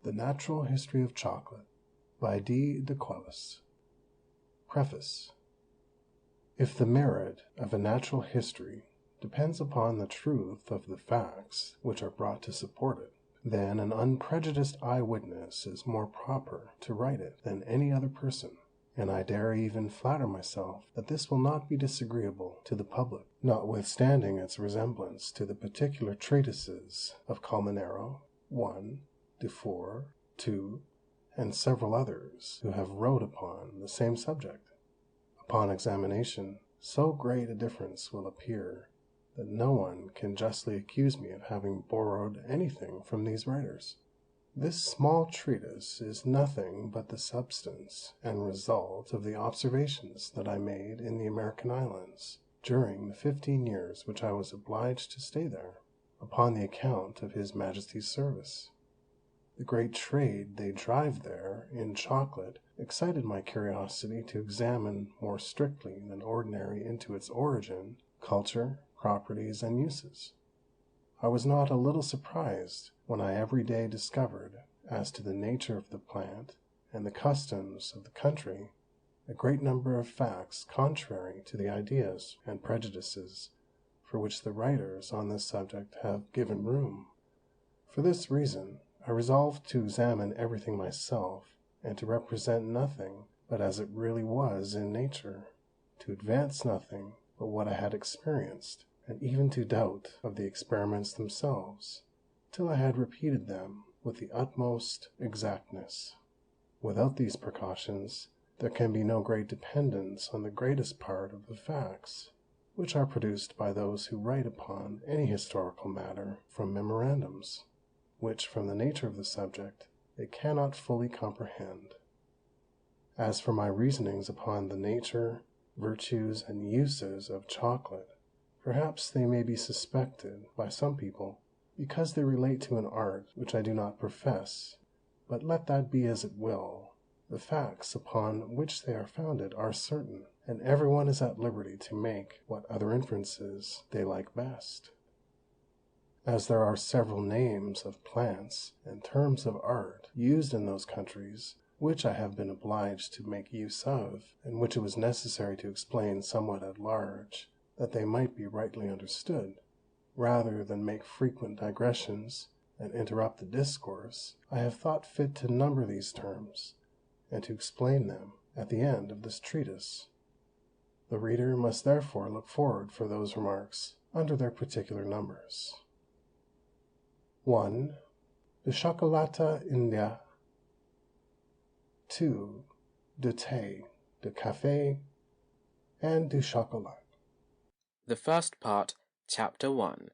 The Natural History of Chocolate by D. de Quellis. Preface. If the merit of a natural history depends upon the truth of the facts which are brought to support it, then an unprejudiced eye-witness is more proper to write it than any other person, and I dare even flatter myself that this will not be disagreeable to the public, notwithstanding its resemblance to the particular treatises of Colmenero, 1, Dufour, 2, and several others who have wrote upon the same subject. Upon examination, so great a difference will appear that no one can justly accuse me of having borrowed anything from these writers. This small treatise is nothing but the substance and result of the observations that I made in the American Islands during the 15 years which I was obliged to stay there, upon the account of His Majesty's service. The great trade they drive there in chocolate excited my curiosity to examine more strictly than ordinary into its origin, culture, properties, and uses. I was not a little surprised when I every day discovered, as to the nature of the plant and the customs of the country, a great number of facts contrary to the ideas and prejudices for which the writers on this subject have given room. For this reason, I resolved to examine everything myself, and to represent nothing but as it really was in nature, to advance nothing but what I had experienced, and even to doubt of the experiments themselves, till I had repeated them with the utmost exactness. Without these precautions, there can be no great dependence on the greatest part of the facts, which are produced by those who write upon any historical matter from memorandums, which, from the nature of the subject, they cannot fully comprehend. As for my reasonings upon the nature, virtues, and uses of chocolate, perhaps they may be suspected by some people because they relate to an art which I do not profess, but let that be as it will, the facts upon which they are founded are certain, and everyone is at liberty to make what other inferences they like best. As there are several names of plants and terms of art used in those countries which I have been obliged to make use of, and which it was necessary to explain somewhat at large, that they might be rightly understood, rather than make frequent digressions and interrupt the discourse, I have thought fit to number these terms, and to explain them at the end of this treatise. The reader must therefore look forward for those remarks under their particular numbers. 1. De Chocolata India. 2. De Thé, de Café, and du Chocolat. The first part, Chapter 1.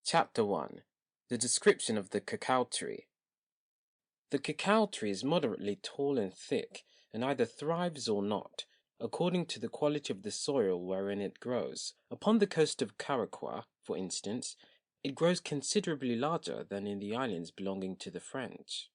Chapter 1. The description of the cacao tree. The cacao tree is moderately tall and thick, and either thrives or not, according to the quality of the soil wherein it grows. Upon the coast of Caraqua, for instance, it grows considerably larger than in the islands belonging to the French.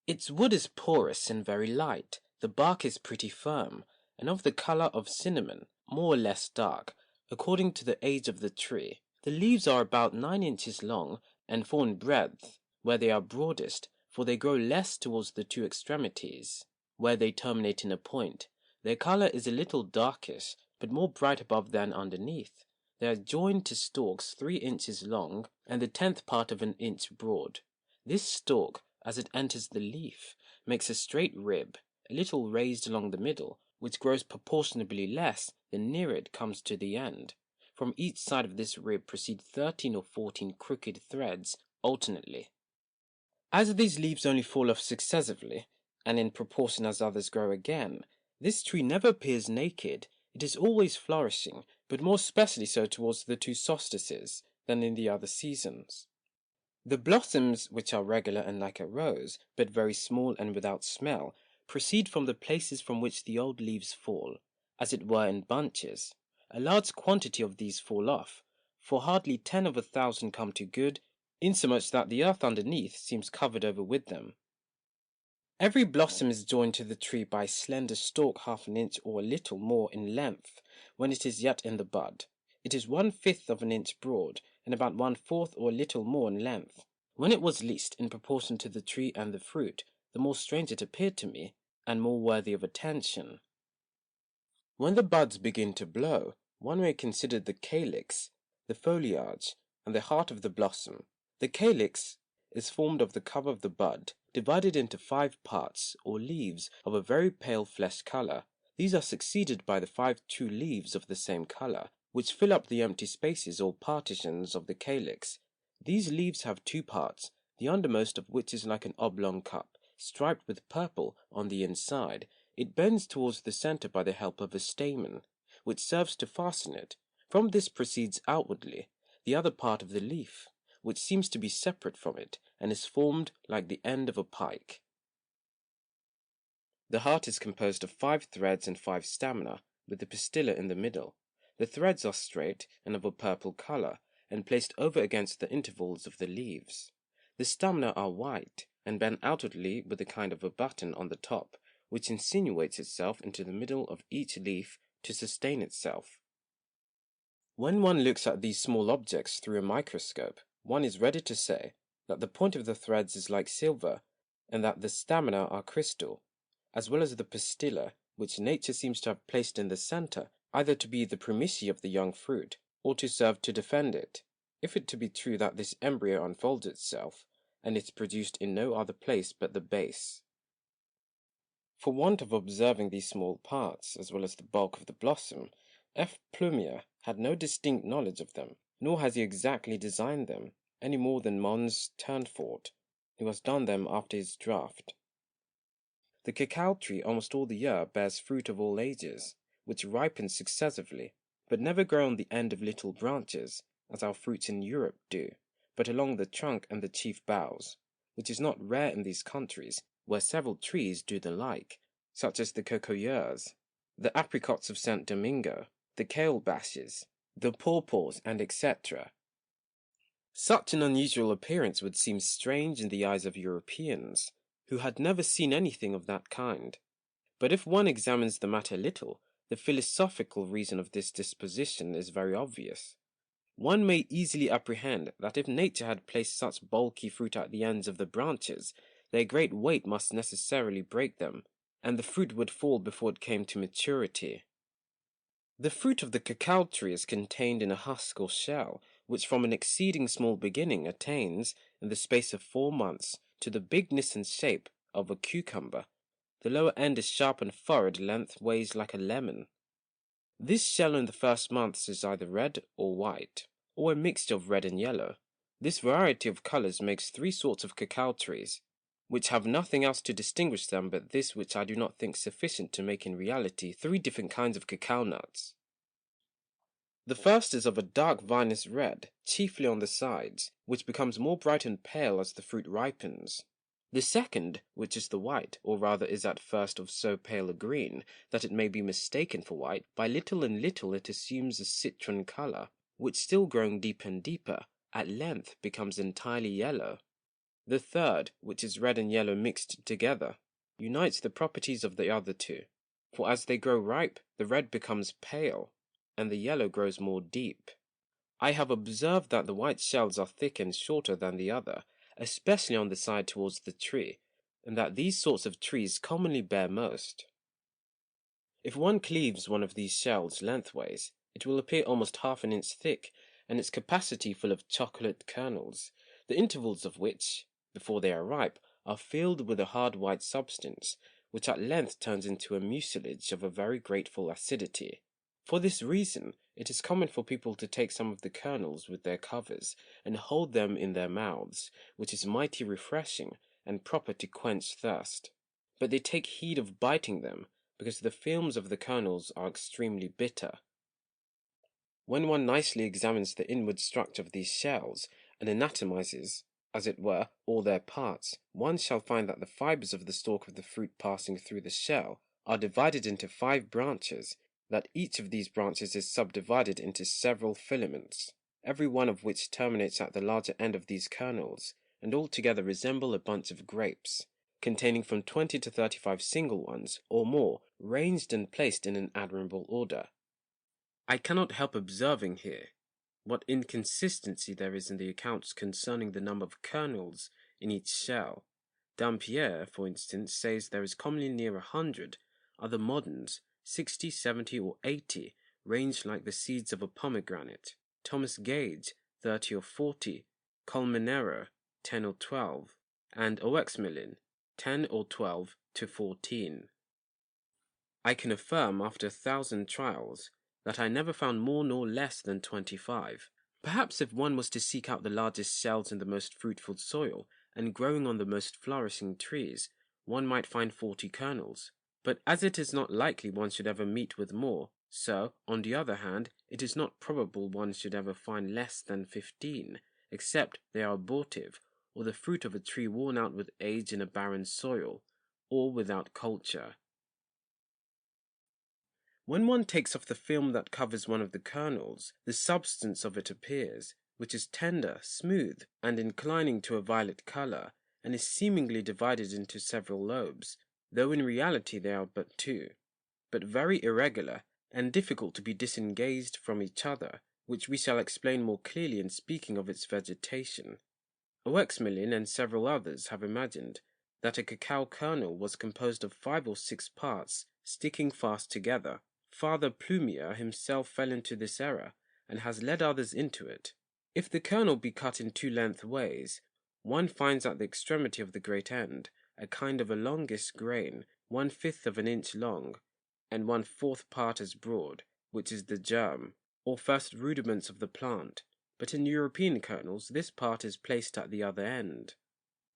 Its wood is porous and very light, the bark is pretty firm, and of the colour of cinnamon, more or less dark, according to the age of the tree. The leaves are about 9 inches long, and 4 in breadth, where they are broadest, for they grow less towards the 2 extremities, where they terminate in a point. Their colour is a little darkish, but more bright above than underneath. They are joined to stalks 3 inches long, and the 10th part of an inch broad. This stalk, as it enters the leaf, makes a straight rib, a little raised along the middle, which grows proportionably less the nearer it comes to the end. From each side of this rib proceed 13 or 14 crooked threads alternately. As these leaves only fall off successively, and in proportion as others grow again, this tree never appears naked. It is always flourishing, but more especially so towards the 2 solstices than in the other seasons. The blossoms, which are regular and like a rose, but very small and without smell, proceed from the places from which the old leaves fall, as it were in bunches. A large quantity of these fall off, for hardly 10 of 1,000 come to good, insomuch that the earth underneath seems covered over with them. Every blossom is joined to the tree by a slender stalk 1/2 an inch or a little more in length when it is yet in the bud. It is 1/5 of an inch broad, and about 1/4 or a little more in length. When it was least in proportion to the tree and the fruit, the more strange it appeared to me, and more worthy of attention. When the buds begin to blow, one may consider the calyx, the foliage, and the heart of the blossom. The calyx is formed of the cover of the bud, divided into 5 parts, or leaves, of a very pale flesh color. These are succeeded by the 5 true leaves of the same color, which fill up the empty spaces or partitions of the calyx. These leaves have 2 parts, the undermost of which is like an oblong cup, striped with purple on the inside. It bends towards the center by the help of a stamen, which serves to fasten it. From this proceeds outwardly the other part of the leaf, which seems to be separate from it, and is formed like the end of a pike. The heart is composed of 5 threads and 5 stamina, with the pistilla in the middle. The threads are straight and of a purple color, and placed over against the intervals of the leaves. The stamina are white, and bend outwardly with a kind of a button on the top, which insinuates itself into the middle of each leaf to sustain itself. When one looks at these small objects through a microscope, one is ready to say that the point of the threads is like silver, and that the stamina are crystal, as well as the pistilla, which nature seems to have placed in the center, either to be the premisse of the young fruit, or to serve to defend it, if it to be true that this embryo unfolds itself, and is produced in no other place but the base. For want of observing these small parts, as well as the bulk of the blossom, F. Plumier had no distinct knowledge of them, nor has he exactly designed them, any more than Mons Turnfort, who has done them after his draught. The cacao tree almost all the year bears fruit of all ages, which ripens successively, but never grow on the end of little branches, as our fruits in Europe do, but along the trunk and the chief boughs, which is not rare in these countries, where several trees do the like, such as the cocoyers, the apricots of St. Domingo, the calabashes, the pawpaws, and etc. Such an unusual appearance would seem strange in the eyes of Europeans, who had never seen anything of that kind. But if one examines the matter a little, the philosophical reason of this disposition is very obvious. One may easily apprehend that if nature had placed such bulky fruit at the ends of the branches, their great weight must necessarily break them, and the fruit would fall before it came to maturity. The fruit of the cacao tree is contained in a husk or shell, which from an exceeding small beginning attains, in the space of 4 months, to the bigness and shape of a cucumber. The lower end is sharp and furrowed lengthways like a lemon. This shell in the first months is either red or white, or a mixture of red and yellow. This variety of colors makes 3 sorts of cacao trees, which have nothing else to distinguish them but this which I do not think sufficient to make in reality 3 different kinds of cacao nuts. The first is of a dark vinous red, chiefly on the sides, which becomes more bright and pale as the fruit ripens. The second, which is the white, or rather is at first of so pale a green, that it may be mistaken for white, by little and little it assumes a citron color, which still growing deeper and deeper, at length becomes entirely yellow. The third, which is red and yellow mixed together, unites the properties of the other 2, for as they grow ripe, the red becomes pale, and the yellow grows more deep. I have observed that the white shells are thicker and shorter than the other, especially on the side towards the tree, and that these sorts of trees commonly bear most. If one cleaves one of these shells lengthways, it will appear almost half an inch thick, and its capacity full of chocolate kernels, the intervals of which, before they are ripe, are filled with a hard white substance, which at length turns into a mucilage of a very grateful acidity. For this reason, it is common for people to take some of the kernels with their covers, and hold them in their mouths, which is mighty refreshing, and proper to quench thirst. But they take heed of biting them, because the films of the kernels are extremely bitter. When one nicely examines the inward structure of these shells, and anatomizes, as it were, all their parts, one shall find that the fibers of the stalk of the fruit passing through the shell are divided into 5 branches, that each of these branches is subdivided into several filaments, every one of which terminates at the larger end of these kernels, and altogether resemble a bunch of grapes, containing from 20 to 35 single ones, or more, ranged and placed in an admirable order. I cannot help observing here what inconsistency there is in the accounts concerning the number of kernels in each shell. Dampier, for instance, says there is commonly near 100, other moderns 60, 70, or 80, ranged like the seeds of a pomegranate. Thomas Gage 30 or 40, Colmenero 10 or 12, and Oexmelin 10 or 12 to 14. I can affirm after 1,000 trials that I never found more nor less than 25. Perhaps if one was to seek out the largest shells in the most fruitful soil, and growing on the most flourishing trees, one might find 40 kernels. But as it is not likely one should ever meet with more, so, on the other hand, it is not probable one should ever find less than 15, except they are abortive, or the fruit of a tree worn out with age in a barren soil, or without culture. When one takes off the film that covers one of the kernels, the substance of it appears, which is tender, smooth, and inclining to a violet color, and is seemingly divided into several lobes, though in reality they are but two, but very irregular, and difficult to be disengaged from each other, which we shall explain more clearly in speaking of its vegetation. Oexmelin and several others have imagined that a cacao kernel was composed of 5 or 6 parts sticking fast together. Father Plumier himself fell into this error, and has led others into it. If the kernel be cut in 2 lengthways, one finds at the extremity of the great end a kind of a longish grain, 1/5 of an inch long, and 1/4 part as broad, which is the germ, or first rudiments of the plant, but in European kernels this part is placed at the other end.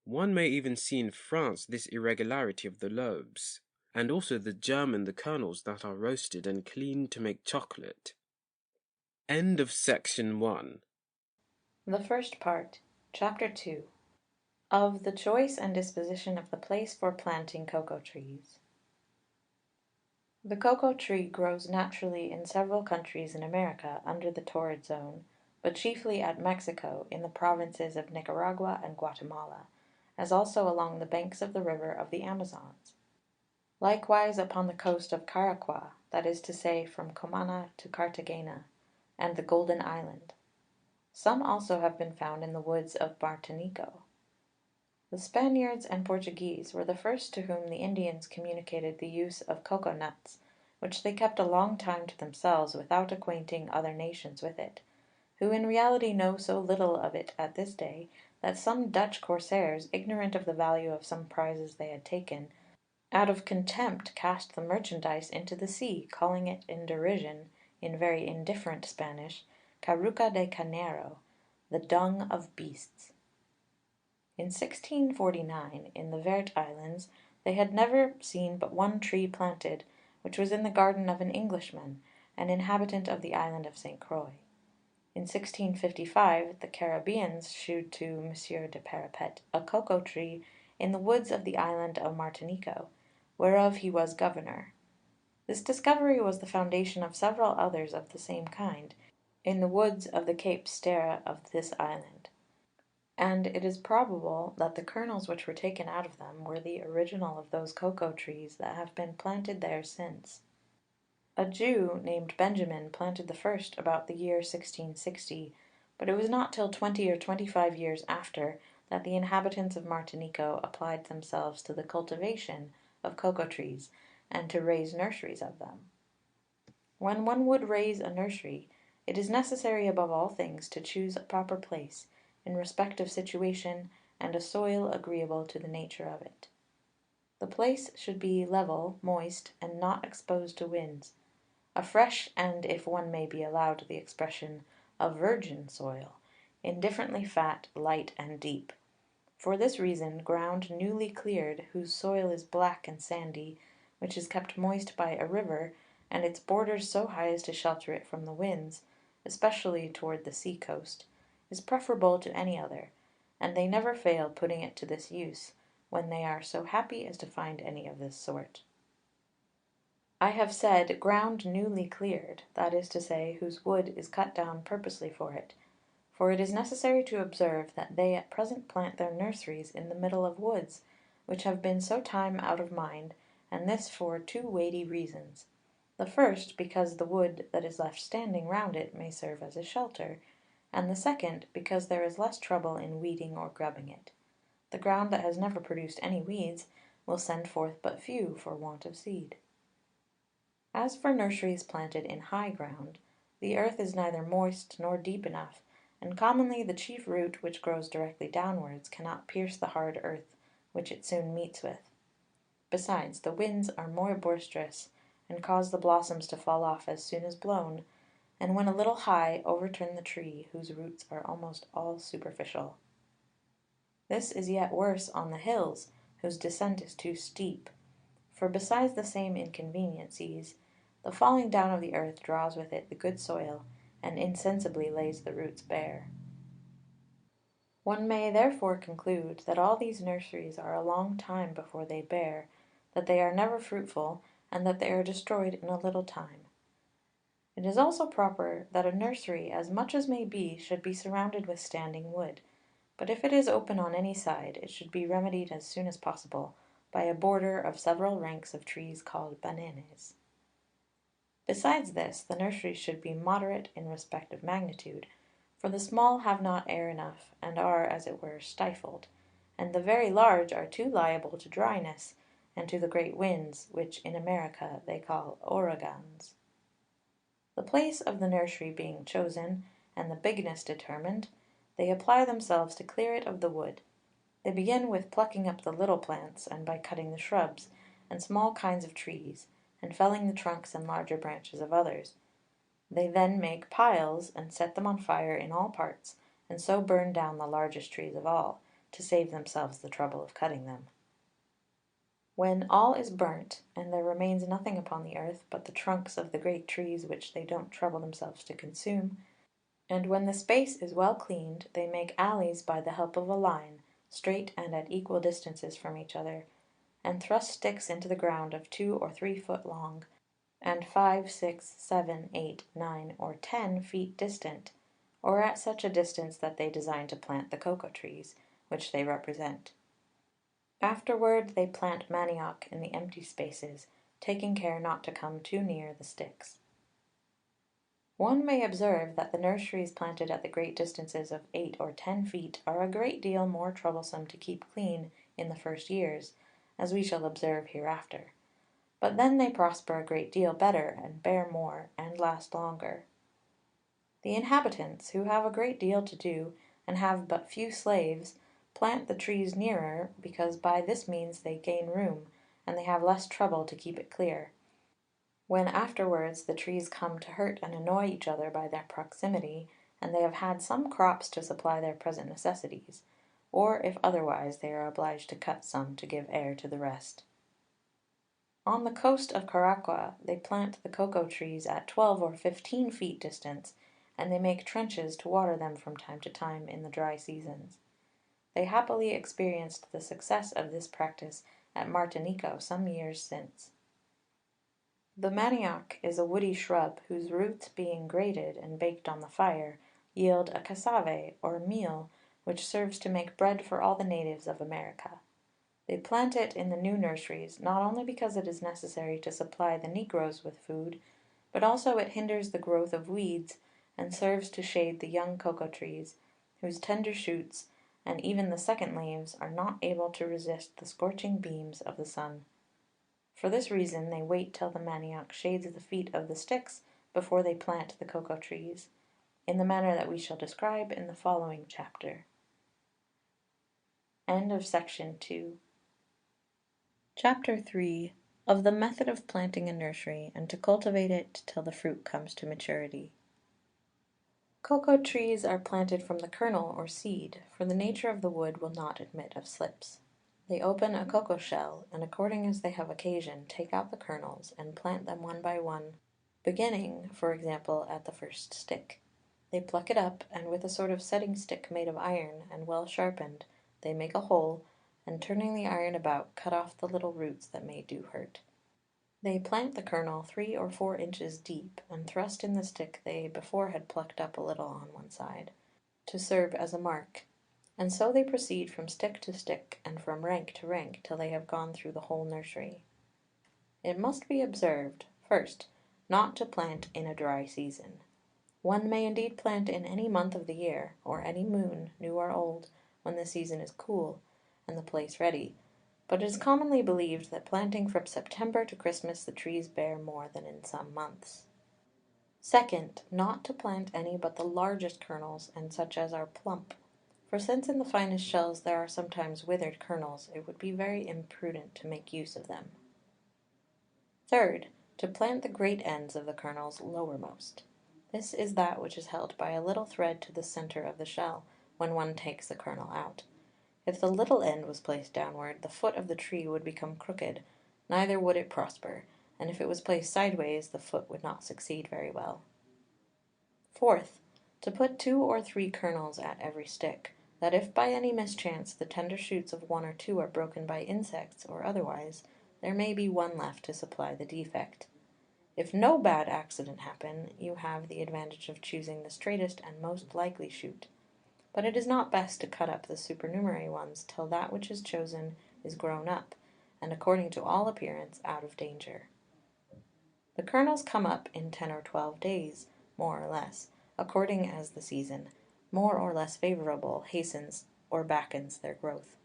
One may even see in France this irregularity of the lobes, and also the germ in the kernels that are roasted and cleaned to make chocolate. End of section 1. The first part, Chapter 2, of the choice and disposition of the place for planting cocoa trees. The cocoa tree grows naturally in several countries in America under the torrid zone, but chiefly at Mexico, in the provinces of Nicaragua and Guatemala, as also along the banks of the river of the Amazons. Likewise upon the coast of Caraqua, that is to say, from Comana to Cartagena, and the Golden Island. Some also have been found in the woods of Martinico. The Spaniards and Portuguese were the first to whom the Indians communicated the use of cocoa nuts, which they kept a long time to themselves without acquainting other nations with it, who in reality know so little of it at this day, that some Dutch corsairs, ignorant of the value of some prizes they had taken, out of contempt cast the merchandise into the sea, calling it in derision, in very indifferent Spanish, Caruca de Carnero, the dung of beasts. In 1649, in the Vert Islands, they had never seen but one tree planted, which was in the garden of an Englishman, an inhabitant of the island of St. Croix. In 1655 the Caribbeans shewed to M. de Parapet a cocoa tree in the woods of the island of Martinico, whereof he was governor. This discovery was the foundation of several others of the same kind, in the woods of the Cape Sterre of this island; and it is probable that the kernels which were taken out of them were the original of those cocoa trees that have been planted there since. A Jew named Benjamin planted the first about the year 1660, but it was not till 20 or 25 years after that the inhabitants of Martinico applied themselves to the cultivation of cocoa trees, and to raise nurseries of them. When one would raise a nursery, it is necessary above all things to choose a proper place, in respect of situation, and a soil agreeable to the nature of it. The place should be level, moist, and not exposed to winds; a fresh, and, if one may be allowed the expression, a virgin soil, indifferently fat, light, and deep. For this reason, ground newly cleared, whose soil is black and sandy, which is kept moist by a river, and its borders so high as to shelter it from the winds, especially toward the sea coast, is preferable to any other, and they never fail putting it to this use, when they are so happy as to find any of this sort. I have said, ground newly cleared, that is to say, whose wood is cut down purposely for it; for it is necessary to observe that they at present plant their nurseries in the middle of woods, which have been so time out of mind, and this for 2 weighty reasons. The first, because the wood that is left standing round it may serve as a shelter; and the second because there is less trouble in weeding or grubbing it. The ground that has never produced any weeds will send forth but few for want of seed. As for nurseries planted in high ground, the earth is neither moist nor deep enough, and commonly the chief root, which grows directly downwards, cannot pierce the hard earth, which it soon meets with. Besides, the winds are more boisterous, and cause the blossoms to fall off as soon as blown, and when a little high, overturn the tree, whose roots are almost all superficial. This is yet worse on the hills, whose descent is too steep, for besides the same inconveniencies, the falling down of the earth draws with it the good soil, and insensibly lays the roots bare. One may therefore conclude that all these nurseries are a long time before they bear, that they are never fruitful, and that they are destroyed in a little time. It is also proper that a nursery, as much as may be, should be surrounded with standing wood, but if it is open on any side, it should be remedied as soon as possible by a border of several ranks of trees called bananes. Besides this, the nursery should be moderate in respect of magnitude, for the small have not air enough, and are, as it were, stifled, and the very large are too liable to dryness, and to the great winds, which in America they call uragans. The place of the nursery being chosen, and the bigness determined, they apply themselves to clear it of the wood. They begin with plucking up the little plants, and by cutting the shrubs, and small kinds of trees, and felling the trunks and larger branches of others. They then make piles, and set them on fire in all parts, and so burn down the largest trees of all, to save themselves the trouble of cutting them. When all is burnt, and there remains nothing upon the earth but the trunks of the great trees which they don't trouble themselves to consume, and when the space is well cleaned, they make alleys by the help of a line, straight and at equal distances from each other, and thrust sticks into the ground of 2 or 3 foot long, and 5, 6, 7, 8, 9, or 10 feet distant, or at such a distance that they design to plant the cocoa trees, which they represent. Afterward they plant manioc in the empty spaces, taking care not to come too near the sticks. One may observe that the nurseries planted at the great distances of 8 or 10 feet are a great deal more troublesome to keep clean in the first years, as we shall observe hereafter. But then they prosper a great deal better, and bear more, and last longer. The inhabitants, who have a great deal to do, and have but few slaves, plant the trees nearer, because by this means they gain room, and they have less trouble to keep it clear. When afterwards the trees come to hurt and annoy each other by their proximity, and they have had some crops to supply their present necessities, or if otherwise they are obliged to cut some to give air to the rest. On the coast of Caraqua they plant the cocoa trees at 12 or 15 feet distance, and they make trenches to water them from time to time in the dry seasons. They happily experienced the success of this practice at Martinico some years since. The manioc is a woody shrub, whose roots being grated and baked on the fire, yield a cassave, or meal, which serves to make bread for all the natives of America. They plant it in the new nurseries, not only because it is necessary to supply the negroes with food, but also it hinders the growth of weeds, and serves to shade the young cocoa trees, whose tender shoots, and even the second leaves, are not able to resist the scorching beams of the sun. For this reason they wait till the manioc shades the feet of the sticks before they plant the cocoa trees, in the manner that we shall describe in the following chapter. End of section 2. Chapter 3. Of the method of planting a nursery, and to cultivate it till the fruit comes to maturity. Cocoa trees are planted from the kernel or seed, for the nature of the wood will not admit of slips. They open a cocoa shell, and according as they have occasion, take out the kernels, and plant them one by one, beginning, for example, at the first stick. They pluck it up, and with a sort of setting stick made of iron, and well sharpened, they make a hole, and turning the iron about, cut off the little roots that may do hurt. They plant the kernel 3 or 4 inches deep, and thrust in the stick they before had plucked up a little on one side, to serve as a mark, and so they proceed from stick to stick, and from rank to rank, till they have gone through the whole nursery. It must be observed, first, not to plant in a dry season. One may indeed plant in any month of the year, or any moon, new or old, when the season is cool, and the place ready, but it is commonly believed that planting from September to Christmas the trees bear more than in some months. Second, not to plant any but the largest kernels, and such as are plump. For since in the finest shells there are sometimes withered kernels, it would be very imprudent to make use of them. Third, to plant the great ends of the kernels lowermost. This is that which is held by a little thread to the centre of the shell, when one takes the kernel out. If the little end was placed downward, the foot of the tree would become crooked, neither would it prosper, and if it was placed sideways, the foot would not succeed very well. Fourth, to put 2 or 3 kernels at every stick, that if by any mischance the tender shoots of 1 or 2 are broken by insects or otherwise, there may be one left to supply the defect. If no bad accident happen, you have the advantage of choosing the straightest and most likely shoot. But it is not best to cut up the supernumerary ones till that which is chosen is grown up, and according to all appearance out of danger. The kernels come up in 10 or 12 days, more or less, according as the season, more or less favourable, hastens or backens their growth.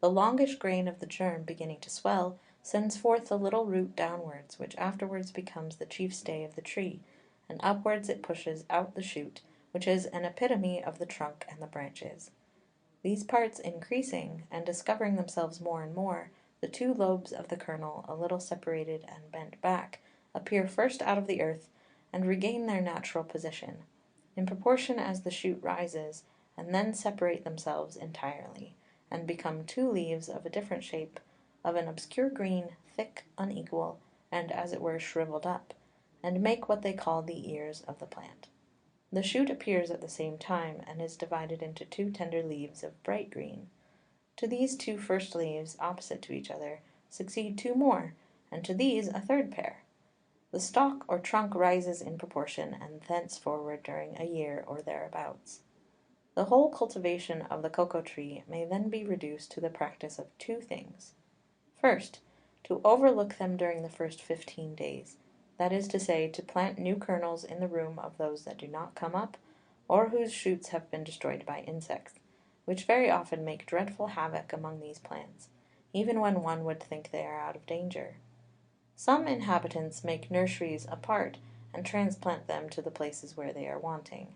The longish grain of the germ beginning to swell, sends forth the little root downwards, which afterwards becomes the chief stay of the tree, and upwards it pushes out the shoot, which is an epitome of the trunk and the branches. These parts increasing, and discovering themselves more and more, the 2 lobes of the kernel, a little separated and bent back, appear first out of the earth, and regain their natural position, in proportion as the shoot rises, and then separate themselves entirely, and become 2 leaves of a different shape, of an obscure green, thick, unequal, and as it were shrivelled up, and make what they call the ears of the plant. The shoot appears at the same time, and is divided into 2 tender leaves of bright green. To these 2 first leaves, opposite to each other, succeed 2 more, and to these a third pair. The stalk or trunk rises in proportion, and thenceforward during a year or thereabouts. The whole cultivation of the cocoa tree may then be reduced to the practice of 2 things. First, to overlook them during the first 15 days, that is to say, to plant new kernels in the room of those that do not come up, or whose shoots have been destroyed by insects, which very often make dreadful havoc among these plants, even when one would think they are out of danger. Some inhabitants make nurseries apart, and transplant them to the places where they are wanting.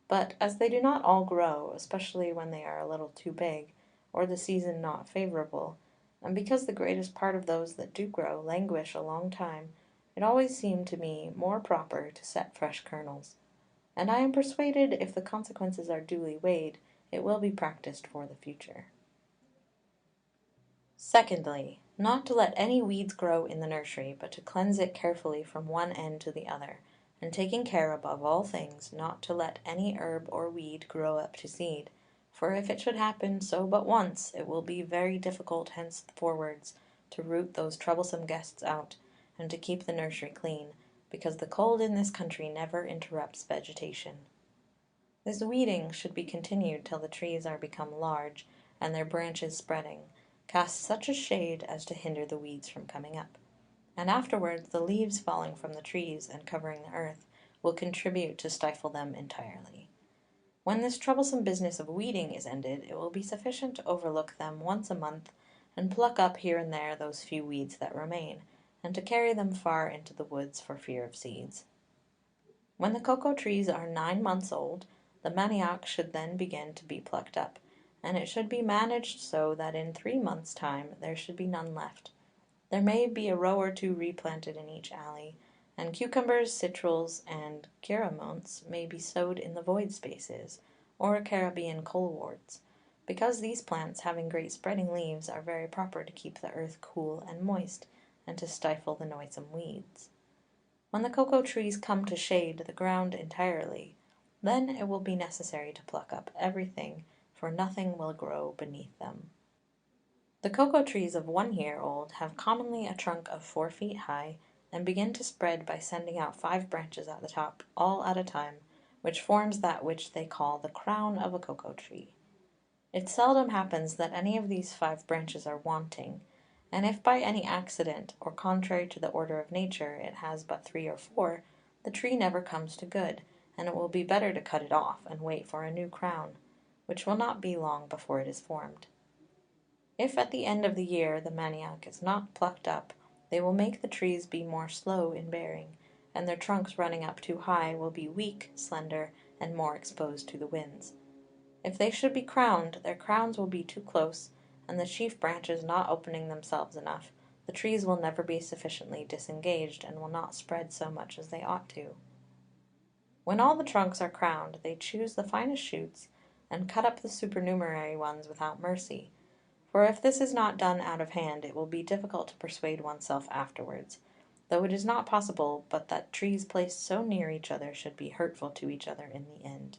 But as they do not all grow, especially when they are a little too big, or the season not favourable, and because the greatest part of those that do grow languish a long time, it always seemed to me more proper to set fresh kernels. And I am persuaded, if the consequences are duly weighed, it will be practised for the future. Secondly, not to let any weeds grow in the nursery, but to cleanse it carefully from one end to the other, and taking care above all things not to let any herb or weed grow up to seed, for if it should happen so but once, it will be very difficult henceforwards to root those troublesome guests out, and to keep the nursery clean, because the cold in this country never interrupts vegetation. This weeding should be continued till the trees are become large, and their branches spreading, cast such a shade as to hinder the weeds from coming up. And afterwards the leaves falling from the trees, and covering the earth, will contribute to stifle them entirely. When this troublesome business of weeding is ended, it will be sufficient to overlook them once a month, and pluck up here and there those few weeds that remain, and to carry them far into the woods for fear of seeds. When the cocoa trees are 9 months old, the manioc should then begin to be plucked up, and it should be managed so that in 3 months' time there should be none left. There may be a row or 2 replanted in each alley, and cucumbers, citruls, and gyromonts may be sowed in the void spaces, or Caribbean coleworts, because these plants, having great spreading leaves, are very proper to keep the earth cool and moist, and to stifle the noisome weeds. When the cocoa trees come to shade the ground entirely, then it will be necessary to pluck up everything, for nothing will grow beneath them. The cocoa trees of 1 year old have commonly a trunk of 4 feet high, and begin to spread by sending out 5 branches at the top, all at a time, which forms that which they call the crown of a cocoa tree. It seldom happens that any of these 5 branches are wanting, and if by any accident, or contrary to the order of nature, it has but 3 or 4, the tree never comes to good, and it will be better to cut it off and wait for a new crown, which will not be long before it is formed. If at the end of the year the manioc is not plucked up, they will make the trees be more slow in bearing, and their trunks running up too high will be weak, slender, and more exposed to the winds. If they should be crowned, their crowns will be too close, and the chief branches not opening themselves enough, the trees will never be sufficiently disengaged, and will not spread so much as they ought to. When all the trunks are crowned, they choose the finest shoots, and cut up the supernumerary ones without mercy, for if this is not done out of hand, it will be difficult to persuade oneself afterwards, though it is not possible but that trees placed so near each other should be hurtful to each other in the end.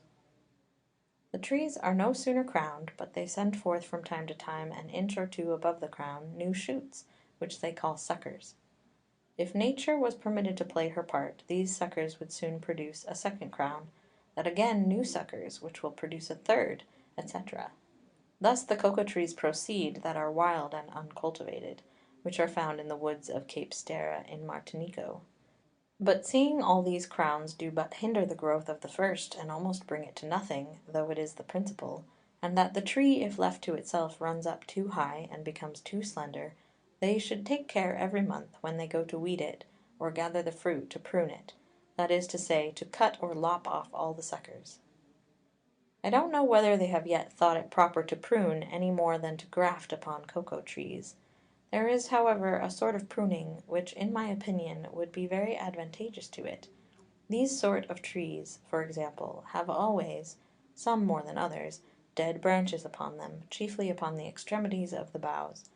The trees are no sooner crowned, but they send forth from time to time, an inch or two above the crown, new shoots, which they call suckers. If Nature was permitted to play her part, these suckers would soon produce a second crown, that again new suckers, which will produce a third, etc. Thus the cocoa trees proceed that are wild and uncultivated, which are found in the woods of Cape Sterre in Martinico. But seeing all these crowns do but hinder the growth of the first, and almost bring it to nothing, though it is the principal, and that the tree, if left to itself, runs up too high, and becomes too slender, they should take care every month, when they go to weed it, or gather the fruit, to prune it, that is to say, to cut or lop off all the suckers. I don't know whether they have yet thought it proper to prune, any more than to graft upon cocoa trees. There is, however, a sort of pruning which, in my opinion, would be very advantageous to it. These sort of trees, for example, have always, some more than others, dead branches upon them, chiefly upon the extremities of the boughs,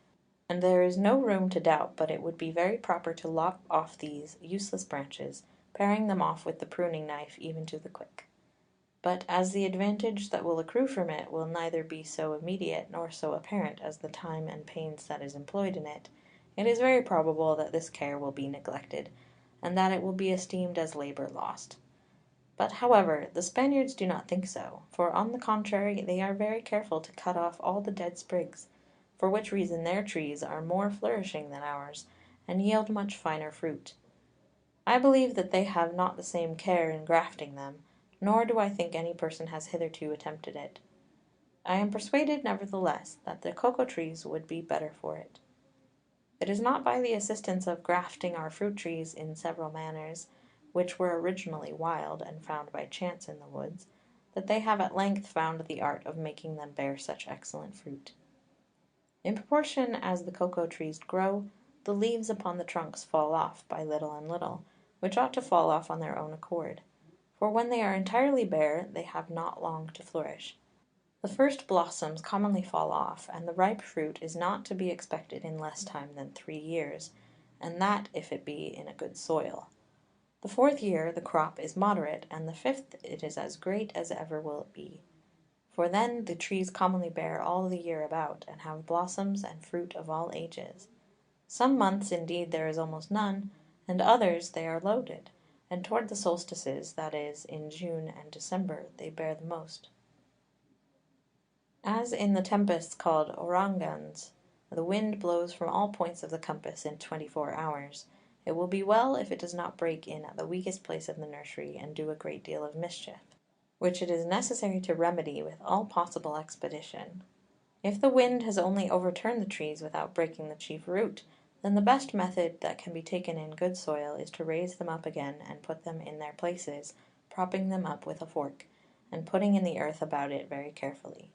and there is no room to doubt but it would be very proper to lop off these useless branches, paring them off with the pruning knife even to the quick. But as the advantage that will accrue from it will neither be so immediate nor so apparent as the time and pains that is employed in it, it is very probable that this care will be neglected, and that it will be esteemed as labour lost. But, however, the Spaniards do not think so, for on the contrary they are very careful to cut off all the dead sprigs, for which reason their trees are more flourishing than ours, and yield much finer fruit. I believe that they have not the same care in grafting them, nor do I think any person has hitherto attempted it. I am persuaded, nevertheless, that the cocoa trees would be better for it. It is not by the assistance of grafting our fruit trees in several manners, which were originally wild, and found by chance in the woods, that they have at length found the art of making them bear such excellent fruit. In proportion as the cocoa trees grow, the leaves upon the trunks fall off by little and little, which ought to fall off on their own accord. For when they are entirely bare, they have not long to flourish. The first blossoms commonly fall off, and the ripe fruit is not to be expected in less time than 3 years, and that if it be in a good soil. The 4th year the crop is moderate, and the 5th it is as great as ever will it be. For then the trees commonly bear all the year about, and have blossoms and fruit of all ages. Some months indeed there is almost none, and others they are loaded, and toward the solstices, that is, in June and December, they bear the most. As in the tempests called orangans, the wind blows from all points of the compass in 24 hours, it will be well if it does not break in at the weakest place of the nursery, and do a great deal of mischief, which it is necessary to remedy with all possible expedition. If the wind has only overturned the trees without breaking the chief root, then the best method that can be taken in good soil is to raise them up again and put them in their places, propping them up with a fork, and putting in the earth about it very carefully.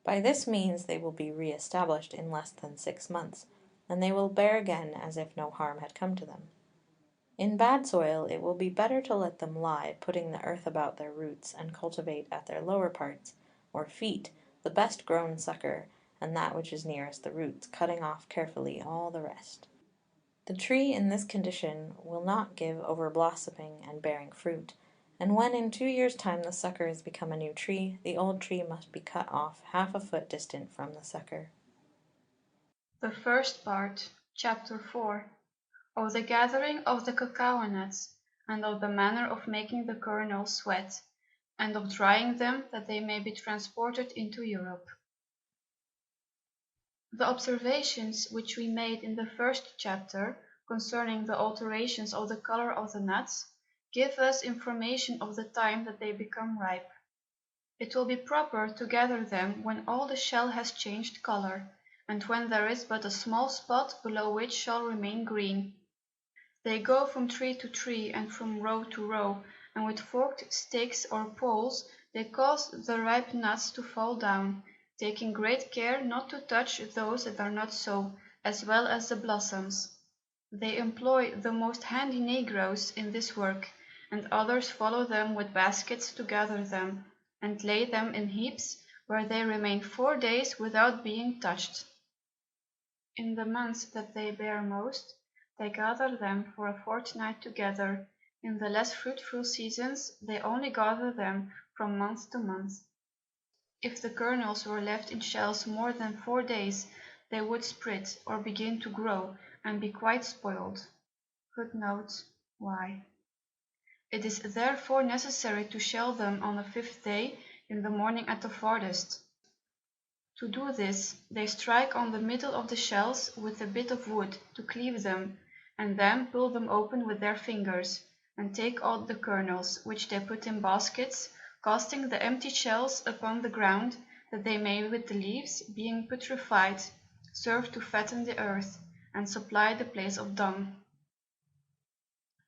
By this means they will be re-established in less than 6 months, and they will bear again as if no harm had come to them. In bad soil it will be better to let them lie, putting the earth about their roots, and cultivate at their lower parts, or feet, the best grown sucker, and that which is nearest the roots, cutting off carefully all the rest. The tree in this condition will not give over blossoming and bearing fruit, and when in 2 years' time the sucker is become a new tree, the old tree must be cut off half a foot distant from the sucker. The first part, Chapter 4, of the gathering of the cacao nuts, and of the manner of making the kernels sweat, and of drying them that they may be transported into Europe. The observations which we made in the first chapter concerning the alterations of the colour of the nuts give us information of the time that they become ripe. It will be proper to gather them when all the shell has changed color, and when there is but a small spot below which shall remain green. They go from tree to tree and from row to row, and with forked sticks or poles they cause the ripe nuts to fall down, taking great care not to touch those that are not so, as well as the blossoms. They employ the most handy negroes in this work, and others follow them with baskets to gather them, and lay them in heaps, where they remain 4 days without being touched. In the months that they bear most, they gather them for a fortnight together. In the less fruitful seasons, they only gather them from month to month. If the kernels were left in shells more than 4 days, they would split, or begin to grow, and be quite spoiled. Footnote Y. It is therefore necessary to shell them on the 5th day, in the morning at the farthest. To do this, they strike on the middle of the shells with a bit of wood to cleave them, and then pull them open with their fingers, and take out the kernels, which they put in baskets, casting the empty shells upon the ground, that they may with the leaves, being putrefied, serve to fatten the earth, and supply the place of dung.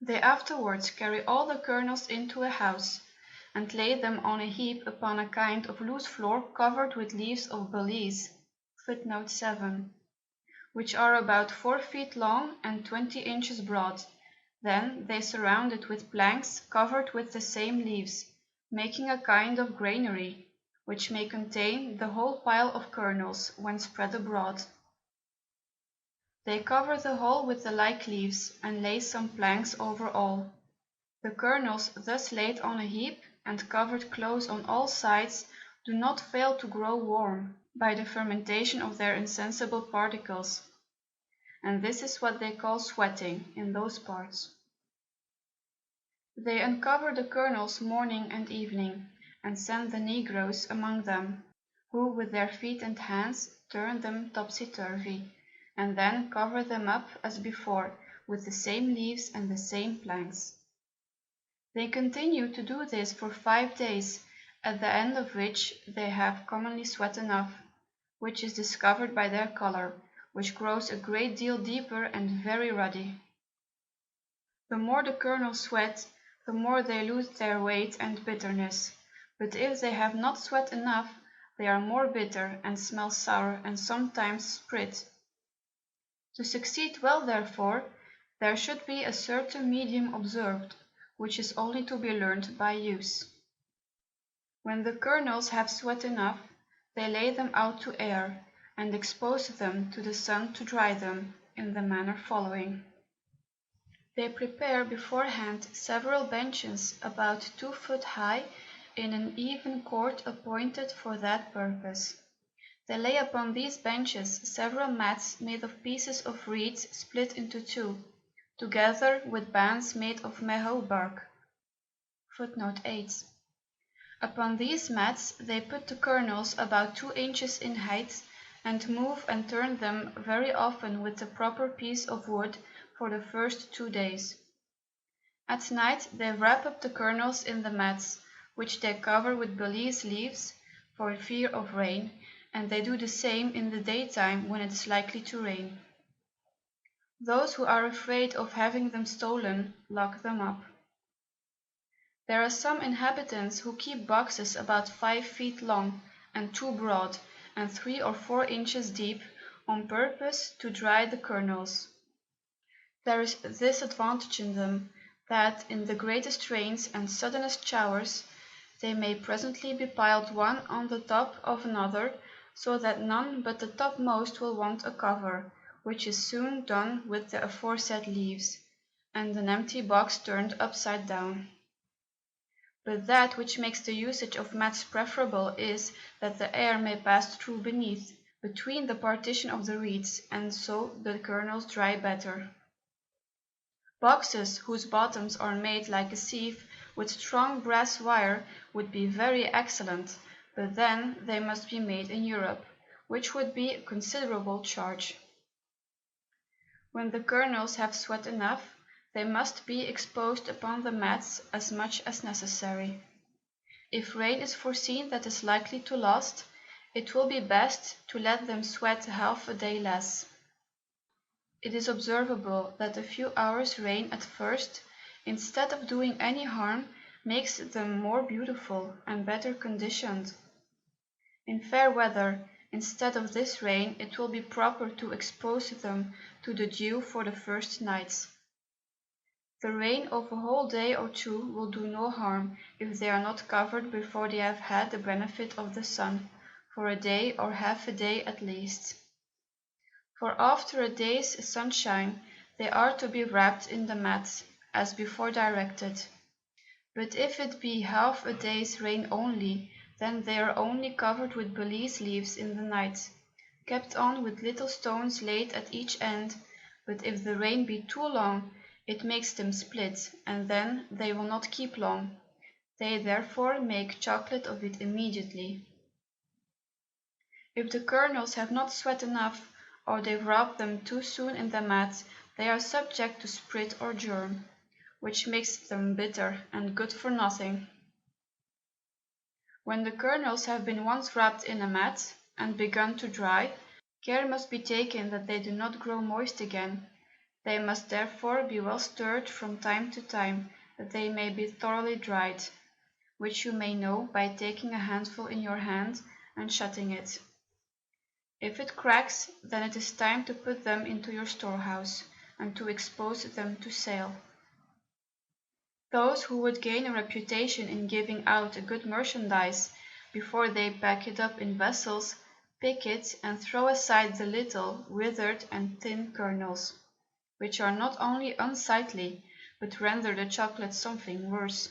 They afterwards carry all the kernels into a house, and lay them on a heap upon a kind of loose floor covered with leaves of balize, footnote 7, which are about 4 feet long and 20 inches broad. Then they surround it with planks covered with the same leaves, making a kind of granary, which may contain the whole pile of kernels when spread abroad. They cover the whole with the like leaves, and lay some planks over all. The kernels thus laid on a heap, and covered close on all sides, do not fail to grow warm, by the fermentation of their insensible particles. And this is what they call sweating in those parts. They uncover the kernels morning and evening, and send the negroes among them, who with their feet and hands turn them topsy-turvy, and then cover them up as before, with the same leaves and the same planks. They continue to do this for 5 days, at the end of which they have commonly sweat enough, which is discovered by their colour, which grows a great deal deeper and very ruddy. The more the kernels sweat, the more they lose their weight and bitterness, but if they have not sweat enough, they are more bitter, and smell sour, and sometimes split. To succeed well, therefore, there should be a certain medium observed, which is only to be learned by use. When the kernels have sweat enough, they lay them out to air, and expose them to the sun to dry them, in the manner following. They prepare beforehand several benches about 2 foot high, in an even court appointed for that purpose. They lay upon these benches several mats made of pieces of reeds split into 2, together with bands made of meho bark. Footnote 8. Upon these mats they put the kernels about 2 inches in height, and move and turn them very often with the proper piece of wood for the first 2 days. At night they wrap up the kernels in the mats, which they cover with balize leaves, for fear of rain, and they do the same in the daytime when it is likely to rain. Those who are afraid of having them stolen lock them up. There are some inhabitants who keep boxes about 5 feet long and 2 broad, and 3 or 4 inches deep, on purpose to dry the kernels. There is this advantage in them, that in the greatest rains and suddenest showers, they may presently be piled one on the top of another, so that none but the topmost will want a cover, which is soon done with the aforesaid leaves, and an empty box turned upside down. But that which makes the usage of mats preferable is, that the air may pass through beneath, between the partition of the reeds, and so the kernels dry better. Boxes whose bottoms are made like a sieve, with strong brass wire, would be very excellent, but then they must be made in Europe, which would be a considerable charge. When the kernels have sweat enough, They must be exposed upon the mats as much as necessary. If rain is foreseen that is likely to last, it will be best to let them sweat half a day less. It is observable that a few hours' rain at first, instead of doing any harm, makes them more beautiful and better conditioned. In fair weather, instead of this rain, it will be proper to expose them to the dew for the first nights. The rain of a whole day or two will do no harm if they are not covered before they have had the benefit of the sun, for a day or half a day at least. For after a day's sunshine they are to be wrapped in the mats, as before directed. But if it be half a day's rain only, then they are only covered with belize leaves in the night, kept on with little stones laid at each end, but if the rain be too long, it makes them split, and then they will not keep long. They therefore make chocolate of it immediately. If the kernels have not sweat enough, or they wrap them too soon in the mat, they are subject to sprit or germ, which makes them bitter and good for nothing. When the kernels have been once wrapped in a mat, and begun to dry, care must be taken that they do not grow moist again. They must therefore be well stirred from time to time, that they may be thoroughly dried, which you may know by taking a handful in your hand and shutting it. If it cracks, then it is time to put them into your storehouse, and to expose them to sale. Those who would gain a reputation in giving out a good merchandise, before they pack it up in vessels, pick it and throw aside the little, withered and thin kernels, which are not only unsightly, but render the chocolate something worse.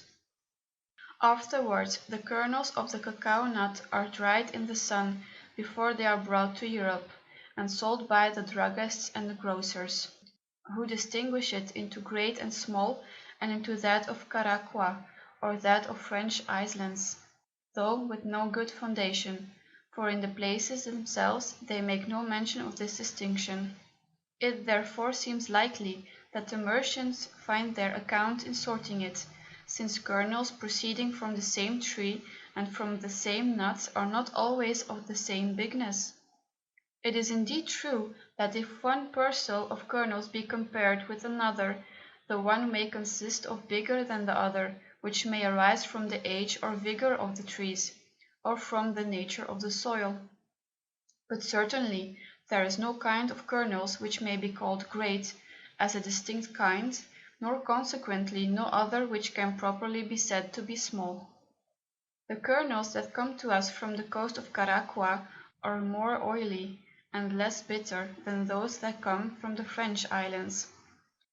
Afterwards, the kernels of the cacao nut are dried in the sun before they are brought to Europe, and sold by the druggists and the grocers, who distinguish it into great and small, and into that of Caraqua, or that of French islands, though with no good foundation, for in the places themselves they make no mention of this distinction. It therefore seems likely that the merchants find their account in sorting it, since kernels proceeding from the same tree and from the same nuts are not always of the same bigness. It is indeed true that if one parcel of kernels be compared with another, the one may consist of bigger than the other, which may arise from the age or vigour of the trees, or from the nature of the soil. But certainly there is no kind of kernels which may be called great, as a distinct kind, nor consequently no other which can properly be said to be small. The kernels that come to us from the coast of Caraqua are more oily and less bitter than those that come from the French islands,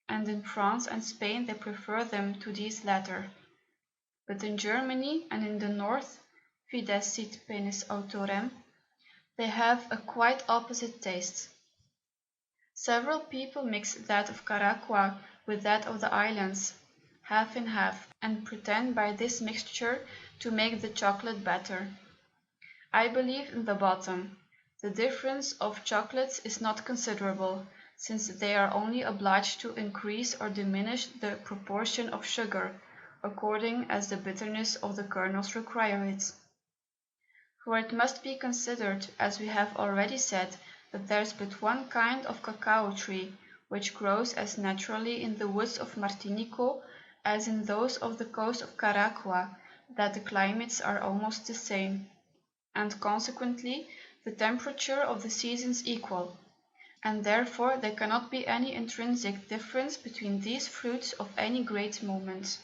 and in France and Spain they prefer them to these latter. But in Germany and in the north, fides sit penis autorem, they have a quite opposite taste. Several people mix that of Caraqua with that of the islands, half and half, and pretend by this mixture to make the chocolate better. I believe in the bottom. The difference of chocolates is not considerable, since they are only obliged to increase or diminish the proportion of sugar, according as the bitterness of the kernels require it. For it must be considered, as we have already said, that there is but one kind of cacao tree, which grows as naturally in the woods of Martinico as in those of the coast of Caraqua, that the climates are almost the same, and consequently the temperature of the seasons equal, and therefore there cannot be any intrinsic difference between these fruits of any great moment.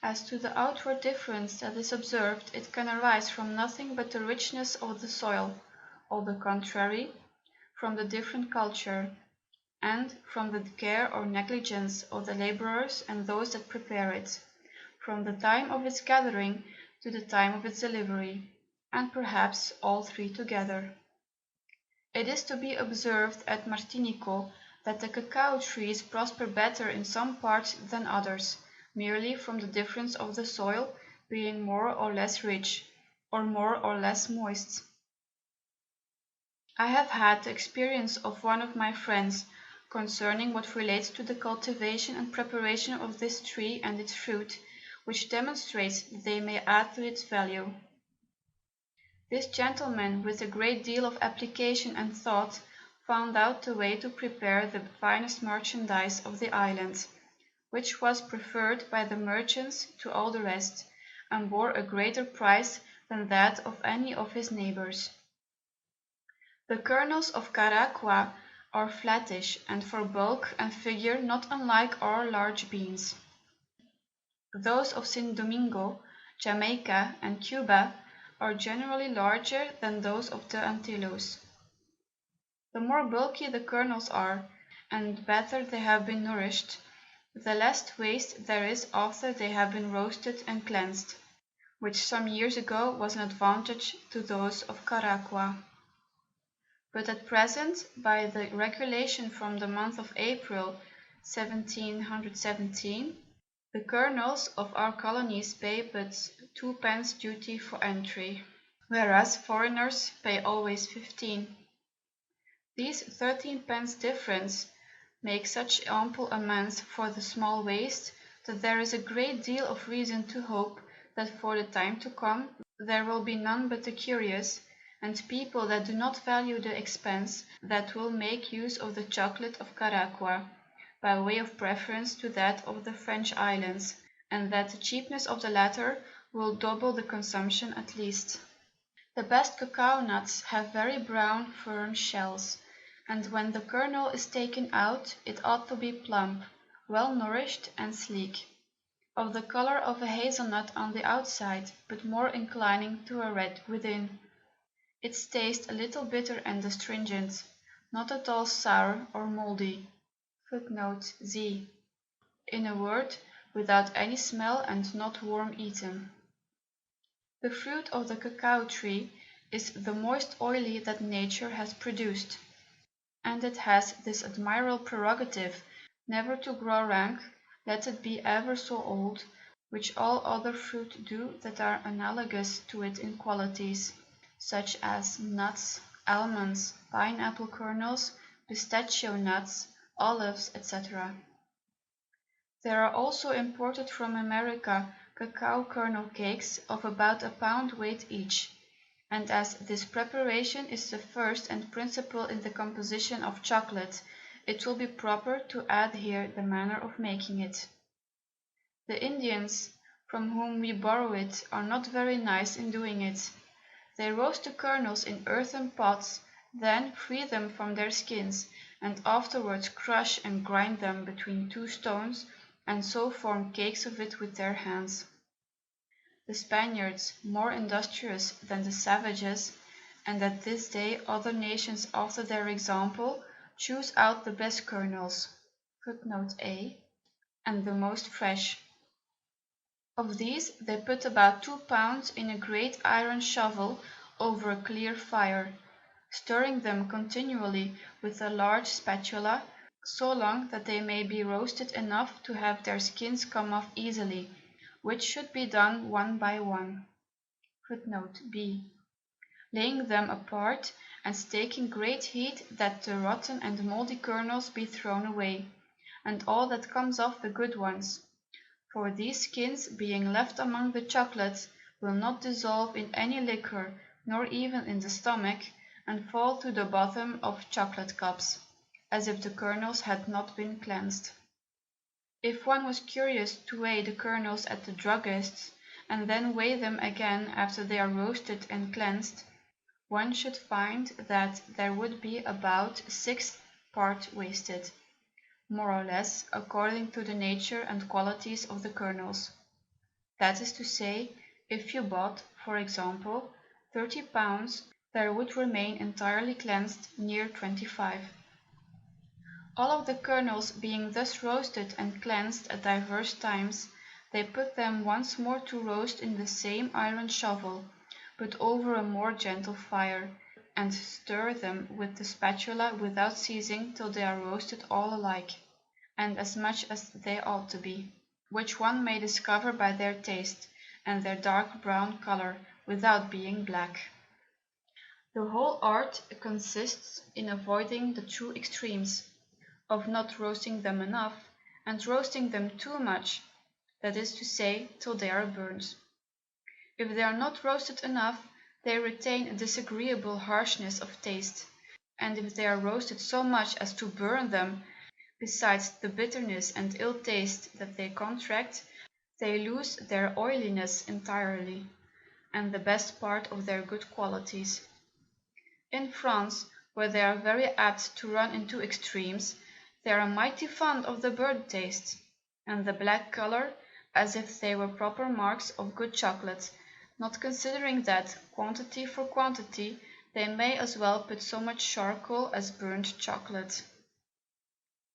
As to the outward difference that is observed, it can arise from nothing but the richness of the soil, or the contrary, from the different culture, and from the care or negligence of the labourers and those that prepare it, from the time of its gathering to the time of its delivery, and perhaps all three together. It is to be observed at Martinico that the cacao trees prosper better in some parts than others, merely from the difference of the soil being more or less rich, or more or less moist. I have had the experience of one of my friends, concerning what relates to the cultivation and preparation of this tree and its fruit, which demonstrates that they may add to its value. This gentleman, with a great deal of application and thought, found out the way to prepare the finest merchandise of the island, which was preferred by the merchants to all the rest, and bore a greater price than that of any of his neighbours. The kernels of Caraqua are flattish, and for bulk and figure not unlike our large beans. Those of St. Domingo, Jamaica, and Cuba are generally larger than those of the Antilles. The more bulky the kernels are, and better they have been nourished, the less waste there is after they have been roasted and cleansed, which some years ago was an advantage to those of Caraqua. But at present, by the regulation from the month of April 1717, the kernels of our colonies pay but 2d duty for entry, whereas foreigners pay always 15. These 13d difference make such ample amends for the small waste that there is a great deal of reason to hope that for the time to come there will be none but the curious, and people that do not value the expense, that will make use of the chocolate of Caraqua, by way of preference to that of the French islands, and that the cheapness of the latter will double the consumption at least. The best cacao nuts have very brown, firm shells, and when the kernel is taken out, it ought to be plump, well nourished, and sleek, of the colour of a hazelnut on the outside, but more inclining to a red within. Its taste a little bitter and astringent, not at all sour or mouldy. Z. In a word, without any smell and not worm-eaten. The fruit of the cacao tree is the most oily that nature has produced, and it has this admirable prerogative, never to grow rank, let it be ever so old, which all other fruit do that are analogous to it in qualities, such as nuts, almonds, pineapple kernels, pistachio nuts, olives, etc. There are also imported from America cacao kernel cakes of about a pound weight each, and as this preparation is the first and principal in the composition of chocolate, it will be proper to add here the manner of making it. The Indians, from whom we borrow it, are not very nice in doing it. They roast the kernels in earthen pots, then free them from their skins, and afterwards crush and grind them between 2 stones, and so form cakes of it with their hands. The Spaniards, more industrious than the savages, and at this day other nations after their example, choose out the best kernels, (A), and the most fresh. Of these they put about 2 pounds in a great iron shovel over a clear fire, stirring them continually with a large spatula, so long that they may be roasted enough to have their skins come off easily, which should be done one by one. (B). Laying them apart, and staking great heat that the rotten and mouldy kernels be thrown away, and all that comes off the good ones. For these skins, being left among the chocolate, will not dissolve in any liquor, nor even in the stomach, and fall to the bottom of chocolate cups, as if the kernels had not been cleansed. If one was curious to weigh the kernels at the druggist's, and then weigh them again after they are roasted and cleansed, one should find that there would be about 1/6 part wasted, more or less, according to the nature and qualities of the kernels. That is to say, if you bought, for example, 30 pounds, there would remain entirely cleansed near 25. All of the kernels being thus roasted and cleansed at divers times, they put them once more to roast in the same iron shovel, but over a more gentle fire, and stir them with the spatula without ceasing till they are roasted all alike, and as much as they ought to be, which one may discover by their taste, and their dark brown colour, without being black. The whole art consists in avoiding the two extremes, of not roasting them enough, and roasting them too much, that is to say, till they are burnt. If they are not roasted enough, they retain a disagreeable harshness of taste, and if they are roasted so much as to burn them, besides the bitterness and ill taste that they contract, they lose their oiliness entirely, and the best part of their good qualities. In France, where they are very apt to run into extremes, they are mighty fond of the burnt taste, and the black colour, as if they were proper marks of good chocolate, not considering that, quantity for quantity, they may as well put so much charcoal as burnt chocolate.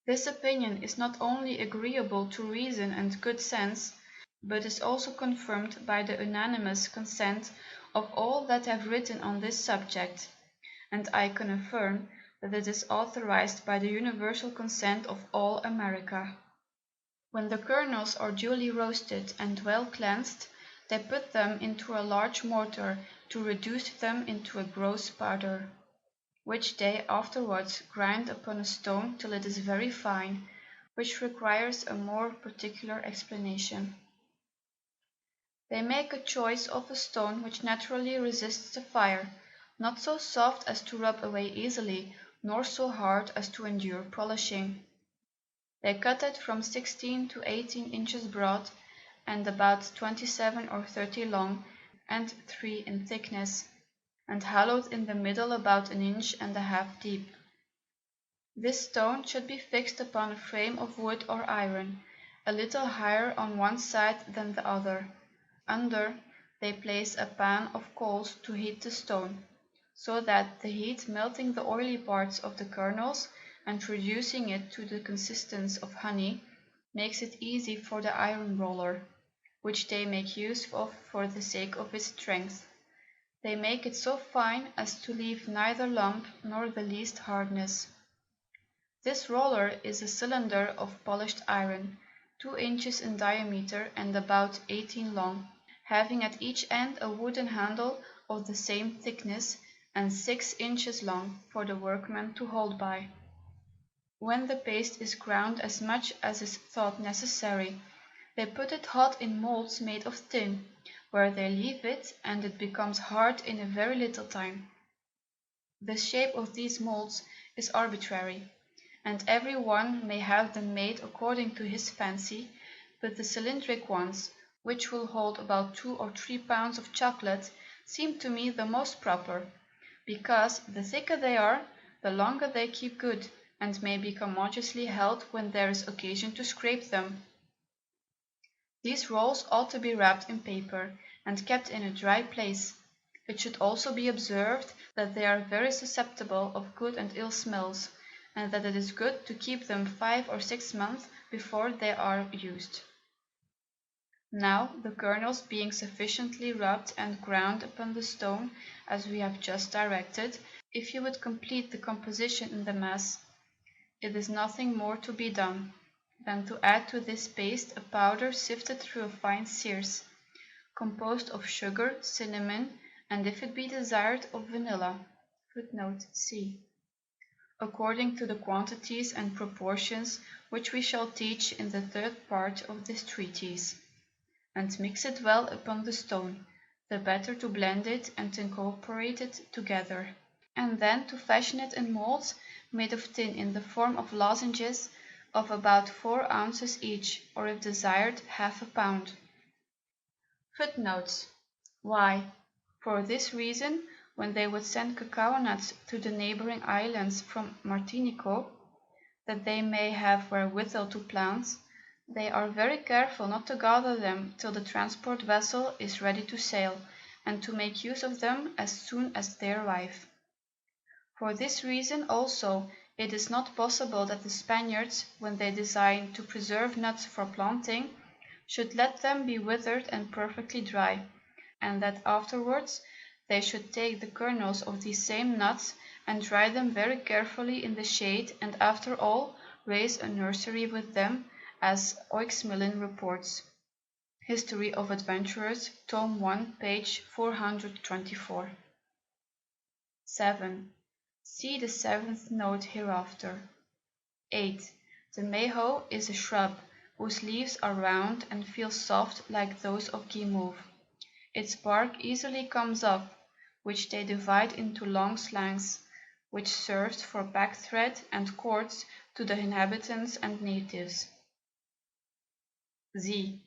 This opinion is not only agreeable to reason and good sense, but is also confirmed by the unanimous consent of all that have written on this subject, and I can affirm that it is authorized by the universal consent of all America. When the kernels are duly roasted and well cleansed, they put them into a large mortar to reduce them into a gross powder, which they afterwards grind upon a stone till it is very fine, which requires a more particular explanation. They make a choice of a stone which naturally resists the fire, not so soft as to rub away easily, nor so hard as to endure polishing. They cut it from 16 to 18 inches broad, and about 27 or 30 long, and 3 in thickness, and hollowed in the middle about an inch and a half deep. This stone should be fixed upon a frame of wood or iron, a little higher on one side than the other. Under, they place a pan of coals to heat the stone, so that the heat melting the oily parts of the kernels, and reducing it to the consistence of honey, makes it easy for the iron roller, which they make use of for the sake of its strength. They make it so fine as to leave neither lump nor the least hardness. This roller is a cylinder of polished iron, 2 inches in diameter and about 18 long, having at each end a wooden handle of the same thickness, and 6 inches long, for the workman to hold by. When the paste is ground as much as is thought necessary, they put it hot in moulds made of tin, where they leave it, and it becomes hard in a very little time. The shape of these moulds is arbitrary, and every one may have them made according to his fancy, but the cylindric ones, which will hold about 2 or 3 pounds of chocolate, seem to me the most proper, because the thicker they are, the longer they keep good, and may be commodiously held when there is occasion to scrape them. These rolls ought to be wrapped in paper, and kept in a dry place. It should also be observed that they are very susceptible of good and ill smells, and that it is good to keep them 5 or 6 months before they are used. Now, the kernels being sufficiently rubbed and ground upon the stone, as we have just directed, if you would complete the composition in the mass, it is nothing more to be done than to add to this paste a powder sifted through a fine sieve, composed of sugar, cinnamon, and if it be desired, of vanilla, (C), according to the quantities and proportions which we shall teach in the third part of this treatise, and mix it well upon the stone, the better to blend it and to incorporate it together, and then to fashion it in moulds made of tin in the form of lozenges of about 4 ounces each, or if desired, half a pound. Why, for this reason, when they would send cacao nuts to the neighbouring islands from Martinico, that they may have wherewithal to plant, they are very careful not to gather them till the transport vessel is ready to sail, and to make use of them as soon as they arrive. For this reason also it is not possible that the Spaniards, when they design to preserve nuts for planting, should let them be withered and perfectly dry, and that afterwards they should take the kernels of these same nuts and dry them very carefully in the shade, and after all raise a nursery with them, as Oexmelin reports. History of Adventurers, Tome 1, page 424. 7. See the 7th note hereafter. 8. The Mayho is a shrub whose leaves are round and feel soft like those of guimauve. Its bark easily comes up, which they divide into long slangs, which serves for pack-thread and cords to the inhabitants and natives. Z.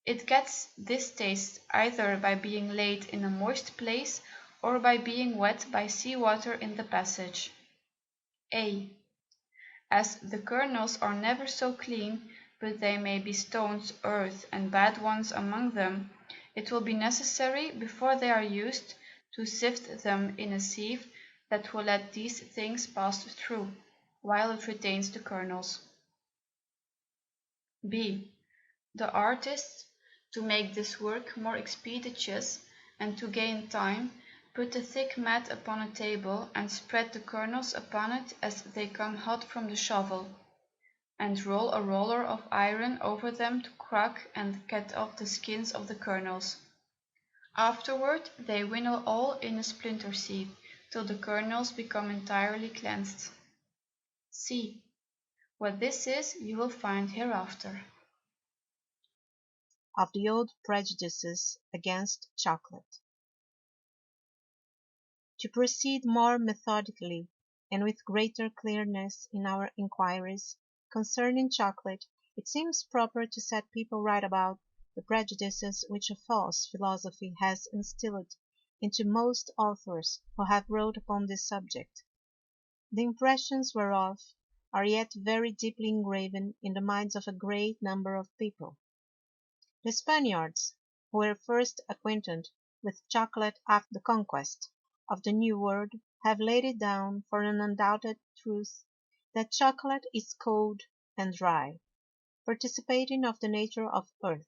It gets this taste either by being laid in a moist place or by being wet by sea water in the passage. A. As the kernels are never so clean, but they may be stones, earth, and bad ones among them, it will be necessary, before they are used, to sift them in a sieve that will let these things pass through, while it retains the kernels. B. The artists, to make this work more expeditious and to gain time, put a thick mat upon a table and spread the kernels upon it as they come hot from the shovel, and roll a roller of iron over them to crack and get off the skins of the kernels. Afterward they winnow all in a splinter sieve, till the kernels become entirely cleansed. C. What this is you will find hereafter. Of the old prejudices against chocolate. To proceed more methodically and with greater clearness in our inquiries concerning chocolate, it seems proper to set people right about the prejudices which a false philosophy has instilled into most authors who have wrote upon this subject, the impressions whereof are yet very deeply engraven in the minds of a great number of people. The Spaniards, who were first acquainted with chocolate after the conquest of the New World, have laid it down for an undoubted truth that chocolate is cold and dry, participating of the nature of earth.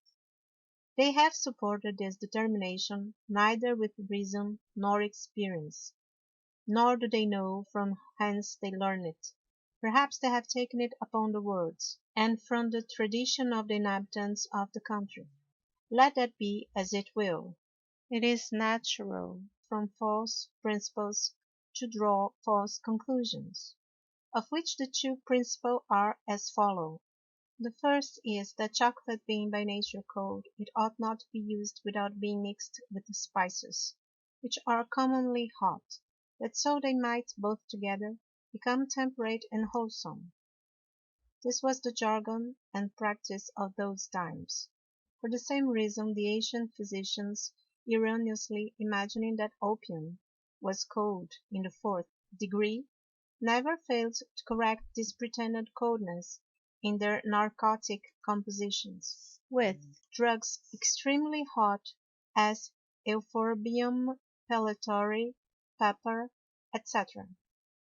They have supported this determination neither with reason nor experience, nor do they know from whence they learn it. Perhaps they have taken it upon the words, and from the tradition of the inhabitants of the country. Let that be as it will. It is natural from false principles to draw false conclusions, of which the two principal are as follow. The first is, that chocolate being by nature cold, it ought not to be used without being mixed with the spices, which are commonly hot, that so they might, both together, become temperate and wholesome. This was the jargon and practice of those times. For the same reason the ancient physicians, erroneously imagining that opium was cold in the fourth degree, never failed to correct this pretended coldness in their narcotic compositions with drugs extremely hot, as euphorbium, pellitory, pepper, etc.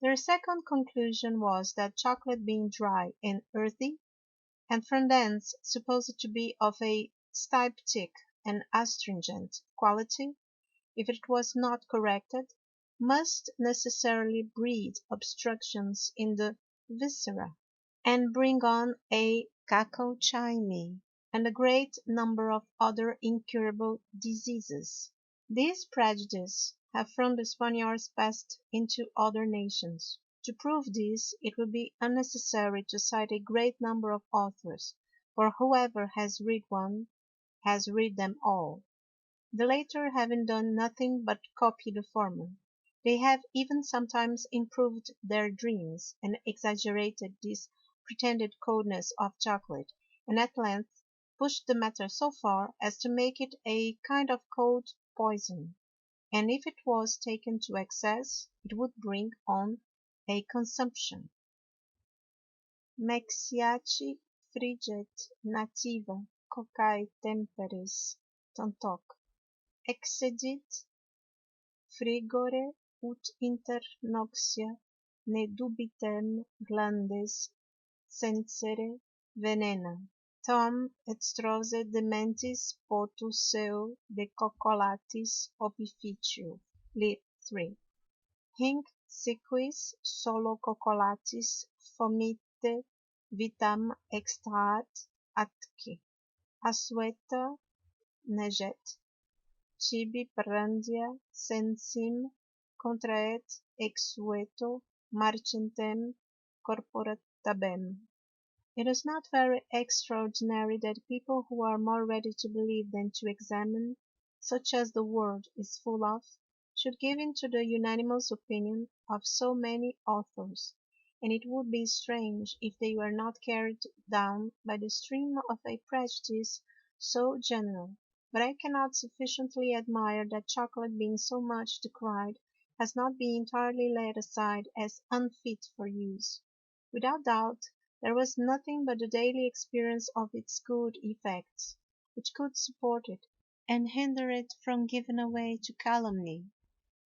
Their second conclusion was that chocolate being dry and earthy, and from thence supposed to be of a styptic and astringent quality, if it was not corrected, must necessarily breed obstructions in the viscera, and bring on a cacochimy, and a great number of other incurable diseases. These prejudices have from the Spaniards passed into other nations. To prove this, it will be unnecessary to cite a great number of authors, for whoever has read one has read them all. The latter having done nothing but copy the former, they have even sometimes improved their dreams, and exaggerated this pretended coldness of chocolate, and at length pushed the matter so far as to make it a kind of cold poison, and if it was taken to excess, it would bring on a consumption. Mexiaci friget nativa cocae temperis tantoc excedit frigore ut inter noxia ne dubitem glandes sensere venena. Tom extrose dementis potus seu de coccolatis opificio. Lib 3. Hinc sequis solo coccolatis fomite vitam extraat atque. Asueta neget. Cibi prandia sensim contraet exueto marcentem tabem. It is not very extraordinary that people who are more ready to believe than to examine, such as the world is full of, should give in to the unanimous opinion of so many authors, and it would be strange if they were not carried down by the stream of a prejudice so general. But I cannot sufficiently admire that chocolate, being so much decried, has not been entirely laid aside as unfit for use. Without doubt, there was nothing but the daily experience of its good effects which could support it and hinder it from giving way to calumny.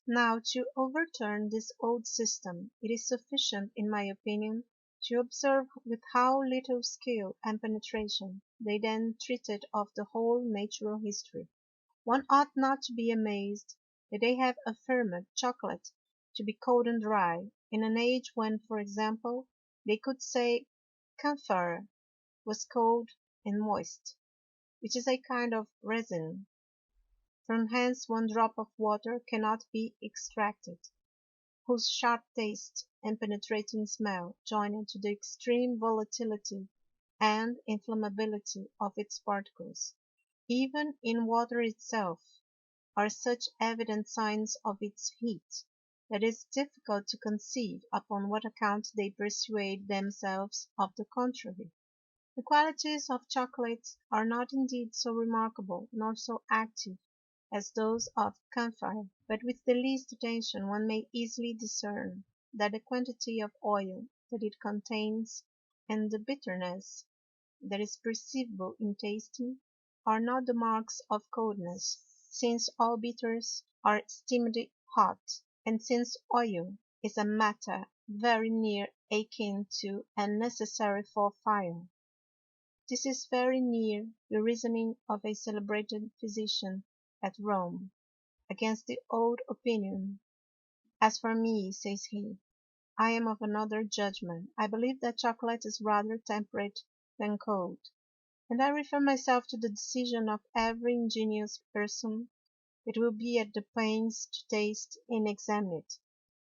Now, to overturn this old system, it is sufficient, in my opinion, to observe with how little skill and penetration they then treated of the whole natural history. One ought not to be amazed that they have affirmed chocolate to be cold and dry, in an age when, for example, they could say camphor was cold and moist, which is a kind of resin, from whence one drop of water cannot be extracted, whose sharp taste and penetrating smell, joined to the extreme volatility and inflammability of its particles, even in water itself, are such evident signs of its heat, that it is difficult to conceive upon what account they persuade themselves of the contrary. The qualities of chocolate are not indeed so remarkable nor so active as those of camphor, but with the least attention one may easily discern that the quantity of oil that it contains and the bitterness that is perceivable in tasting are not the marks of coldness, since all bitters are steamed hot, and since oil is a matter very near akin to and necessary for fire. This is very near the reasoning of a celebrated physician at Rome against the old opinion. As for me, says he, I am of another judgment. I believe that chocolate is rather temperate than cold, and I refer myself to the decision of every ingenious person that will be at the pains to taste and examine it.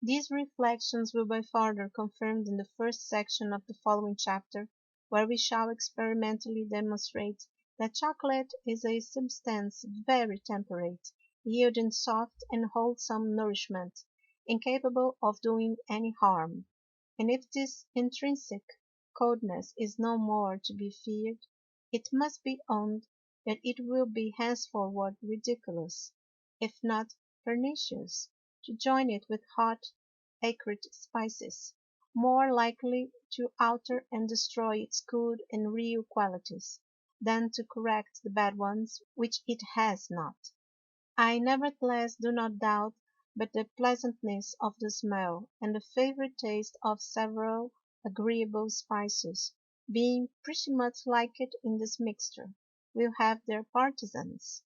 These reflections will be further confirmed in the first section of the following chapter, where we shall experimentally demonstrate that chocolate is a substance very temperate, yielding soft and wholesome nourishment, incapable of doing any harm. And if this intrinsic coldness is no more to be feared, it must be owned that it will be henceforward ridiculous, if not pernicious, to join it with hot acrid spices, more likely to alter and destroy its good and real qualities, than to correct the bad ones which it has not. I nevertheless do not doubt but the pleasantness of the smell, and the favourite taste of several agreeable spices, being pretty much liked in this mixture, will have their partisans,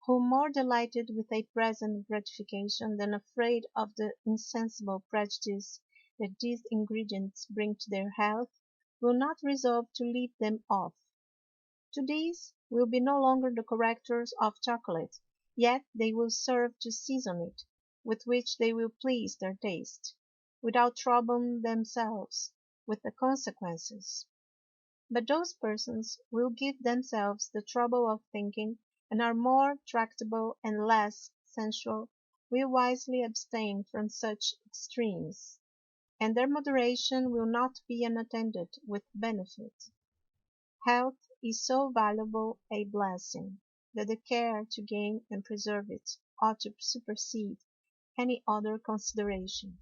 who, more delighted with a present gratification than afraid of the insensible prejudice that these ingredients bring to their health, will not resolve to leave them off. To these will be no longer the correctors of chocolate, yet they will serve to season it, with which they will please their taste, without troubling themselves with the consequences. But those persons will give themselves the trouble of thinking, and are more tractable and less sensual, will wisely abstain from such extremes, and their moderation will not be unattended with benefit. Health is so valuable a blessing, that the care to gain and preserve it ought to supersede any other consideration.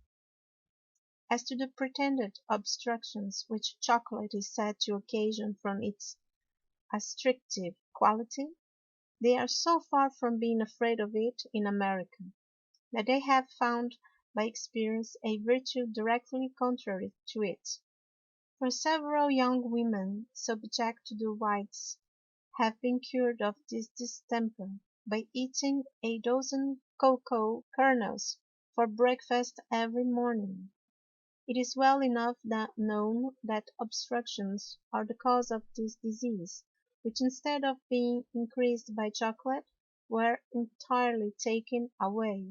As to the pretended obstructions which chocolate is said to occasion from its astrictive quality, they are so far from being afraid of it in America, that they have found by experience a virtue directly contrary to it. For several young women subject to the whites have been cured of this distemper by eating a dozen cacao kernels for breakfast every morning. It is well enough known that obstructions are the cause of this disease, which instead of being increased by chocolate, were entirely taken away.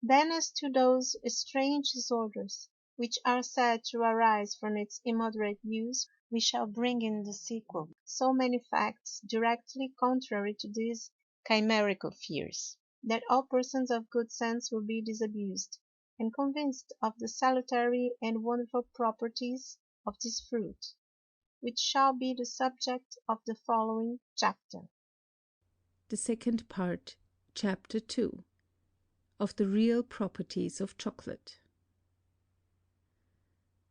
Then as to those strange disorders which are said to arise from its immoderate use, we shall bring in the sequel so many facts directly contrary to these chimerical fears, that all persons of good sense will be disabused, and convinced of the salutary and wonderful properties of this fruit, which shall be the subject of the following chapter. The second part, Chapter 2, of the real properties of chocolate.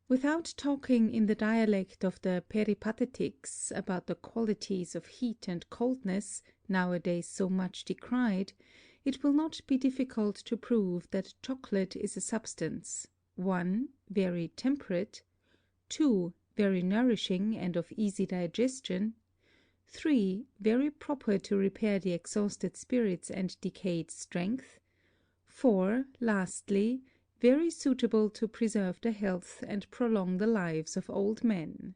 Without talking in the dialect of the peripatetics about the qualities of heat and coldness, nowadays so much decried, it will not be difficult to prove that chocolate is a substance, 1. Very temperate, 2. Very nourishing and of easy digestion, 3. Very proper to repair the exhausted spirits and decayed strength, 4. Lastly, very suitable to preserve the health and prolong the lives of old men.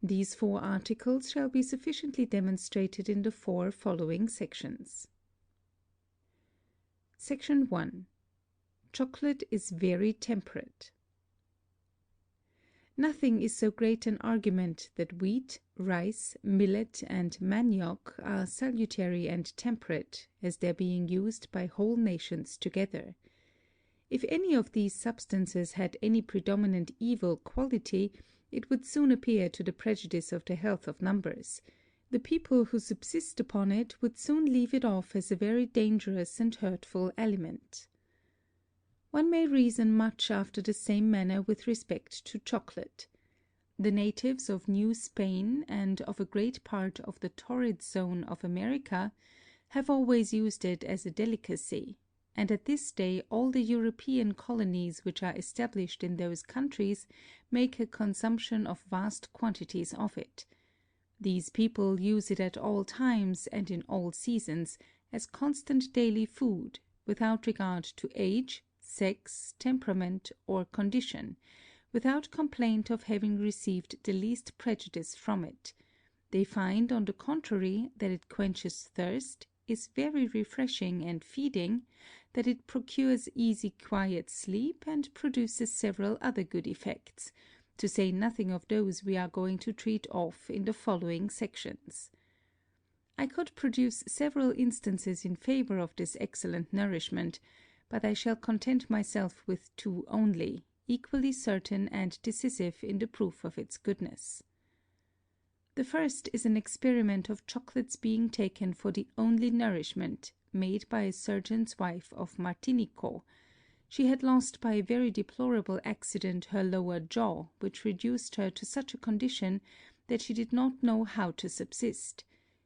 These 4 articles shall be sufficiently demonstrated in the 4 following sections. Section 1. Chocolate is very temperate. Nothing is so great an argument that wheat, rice, millet, and manioc are salutary and temperate, as their being used by whole nations together. If any of these substances had any predominant evil quality, it would soon appear to the prejudice of the health of numbers. The people who subsist upon it would soon leave it off as a very dangerous and hurtful aliment. One may reason much after the same manner with respect to chocolate. The natives of New Spain and of a great part of the torrid zone of America have always used it as a delicacy, and at this day all the European colonies which are established in those countries make a consumption of vast quantities of it. These people use it at all times and in all seasons as constant daily food, without regard to age, sex, temperament, or condition, without complaint of having received the least prejudice from it. They find, on the contrary, that it quenches thirst, is very refreshing and feeding, that it procures easy quiet sleep, and produces several other good effects, to say nothing of those we are going to treat of in the following sections. I could produce several instances in favor of this excellent nourishment, but I shall content myself with 2 only, equally certain and decisive in the proof of its goodness. The first is an experiment of chocolate's being taken for the only nourishment, made by a surgeon's wife of Martinico. She had lost by a very deplorable accident her lower jaw, which reduced her to such a condition that she did not know how to subsist.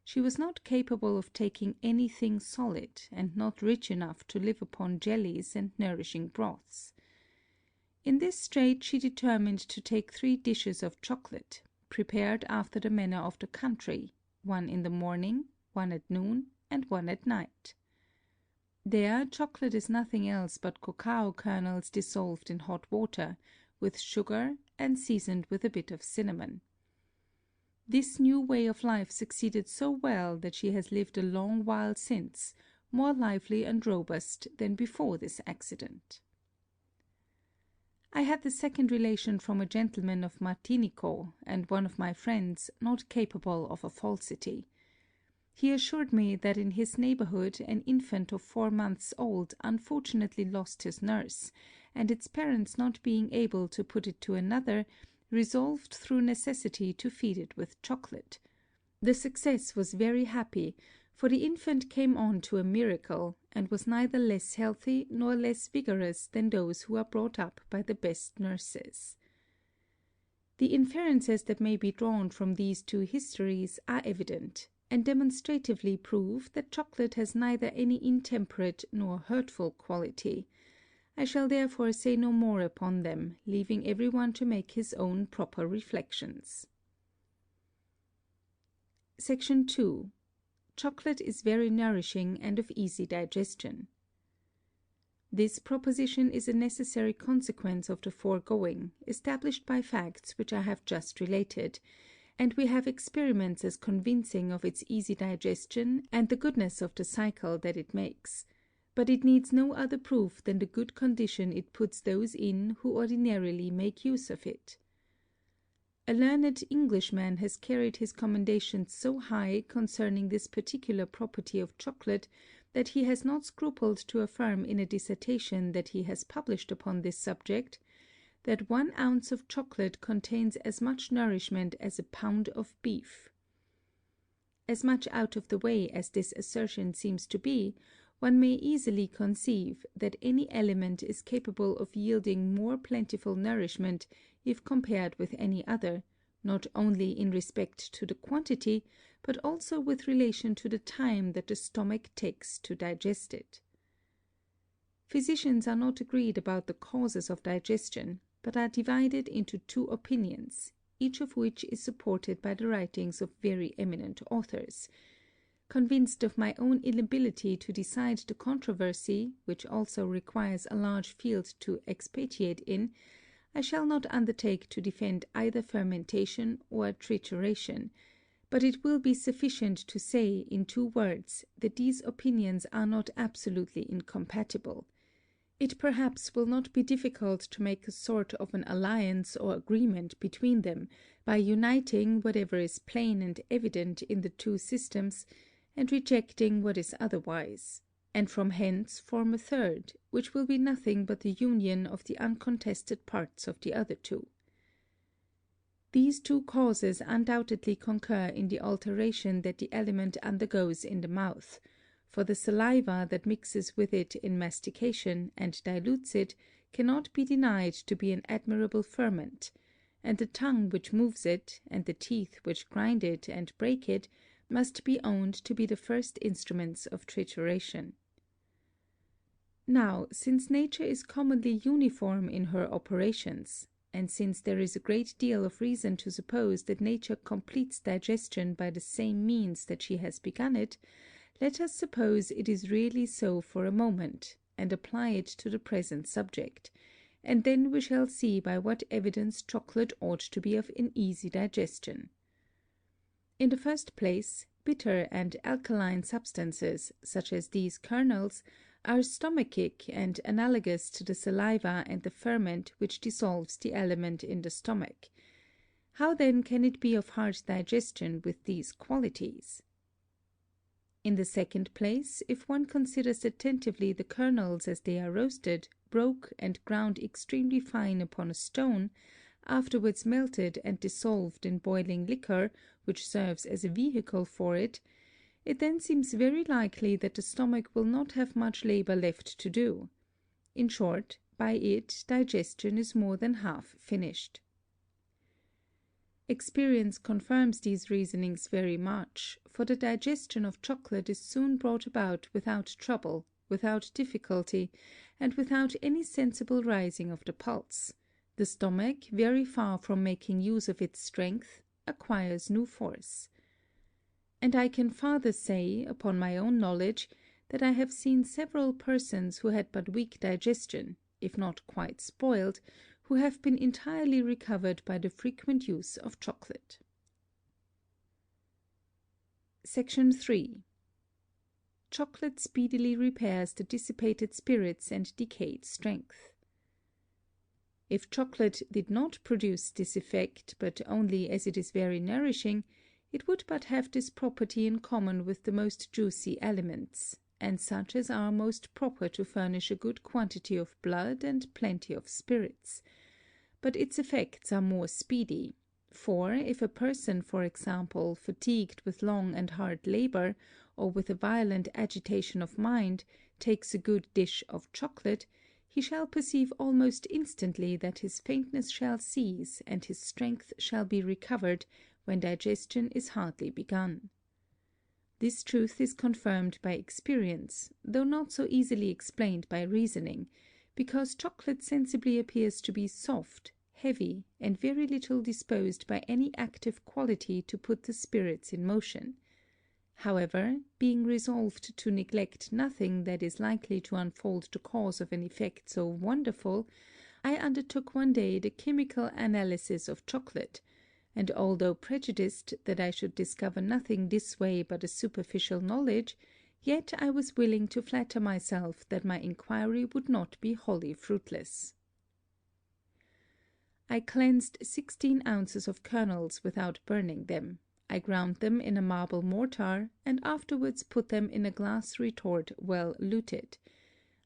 She was not capable of taking anything solid, and not rich enough to live upon jellies and nourishing broths. In this strait she determined to take 3 dishes of chocolate, prepared after the manner of the country, 1 in the morning, 1 at noon, and 1 at night. There chocolate is nothing else but cacao kernels dissolved in hot water, with sugar, and seasoned with a bit of cinnamon. This new way of life succeeded so well that she has lived a long while since, more lively and robust than before this accident. I had the second relation from a gentleman of Martinico, and one of my friends, not capable of a falsity. He assured me that in his neighborhood an infant of 4 months old unfortunately lost his nurse, and its parents not being able to put it to another, resolved through necessity to feed it with chocolate. The success was very happy, for the infant came on to a miracle, and was neither less healthy nor less vigorous than those who are brought up by the best nurses. The inferences that may be drawn from these 2 histories are evident, and demonstratively prove that chocolate has neither any intemperate nor hurtful quality. I shall therefore say no more upon them, leaving every one to make his own proper reflections. Section 2. Chocolate is very nourishing and of easy digestion. This proposition is a necessary consequence of the foregoing, established by facts which I have just related, and we have experiments as convincing of its easy digestion and the goodness of the cycle that it makes. but it needs no other proof than the good condition it puts those in who ordinarily make use of it. A learned Englishman has carried his commendations so high concerning this particular property of chocolate that he has not scrupled to affirm in a dissertation that he has published upon this subject, that 1 ounce of chocolate contains as much nourishment as a pound of beef. As much out of the way as this assertion seems to be, one may easily conceive that any element is capable of yielding more plentiful nourishment if compared with any other, not only in respect to the quantity, but also with relation to the time that the stomach takes to digest it. Physicians are not agreed about the causes of digestion, but are divided into 2 opinions, each of which is supported by the writings of very eminent authors. Convinced of my own inability to decide the controversy, which also requires a large field to expatiate in, I shall not undertake to defend either fermentation or trituration, but it will be sufficient to say in 2 words that these opinions are not absolutely incompatible. It perhaps will not be difficult to make a sort of an alliance or agreement between them, by uniting whatever is plain and evident in the 2 systems, and rejecting what is otherwise, and from hence form a third, which will be nothing but the union of the uncontested parts of the other 2. These 2 causes undoubtedly concur in the alteration that the aliment undergoes in the mouth, for the saliva that mixes with it in mastication and dilutes it cannot be denied to be an admirable ferment, and the tongue which moves it, and the teeth which grind it and break it, must be owned to be the first instruments of trituration. Now, since nature is commonly uniform in her operations, and since there is a great deal of reason to suppose that nature completes digestion by the same means that she has begun it, let us suppose it is really so for a moment, and apply it to the present subject, and then we shall see by what evidence chocolate ought to be of an easy digestion. In the first place, bitter and alkaline substances, such as these kernels, are stomachic and analogous to the saliva and the ferment which dissolves the aliment in the stomach. How then can it be of hard digestion with these qualities? In the second place, if one considers attentively the kernels as they are roasted, broke, and ground extremely fine upon a stone, afterwards melted and dissolved in boiling liquor, which serves as a vehicle for it, it then seems very likely that the stomach will not have much labor left to do. In short, by it digestion is more than half finished. Experience confirms these reasonings very much, for the digestion of chocolate is soon brought about without trouble, without difficulty, and without any sensible rising of the pulse. The stomach, very far from making use of its strength, acquires new force. And I can farther say, upon my own knowledge, that I have seen several persons who had but weak digestion, if not quite spoiled, who have been entirely recovered by the frequent use of chocolate. Section 3. Chocolate speedily repairs the dissipated spirits and decayed strength. If chocolate did not produce this effect, but only as it is very nourishing, it would but have this property in common with the most juicy aliments, and such as are most proper to furnish a good quantity of blood and plenty of spirits. But its effects are more speedy, for if a person, for example, fatigued with long and hard labor, or with a violent agitation of mind, takes a good dish of chocolate, he shall perceive almost instantly that his faintness shall cease and his strength shall be recovered when digestion is hardly begun. This truth is confirmed by experience, though not so easily explained by reasoning, because chocolate sensibly appears to be soft, heavy, and very little disposed by any active quality to put the spirits in motion. However, being resolved to neglect nothing that is likely to unfold the cause of an effect so wonderful, I undertook one day the chemical analysis of chocolate, and although prejudiced that I should discover nothing this way but a superficial knowledge, Yet I was willing to flatter myself that my inquiry would not be wholly fruitless. I cleansed 16 ounces of kernels without burning them. I ground them in a marble mortar, and afterwards put them in a glass retort well luted.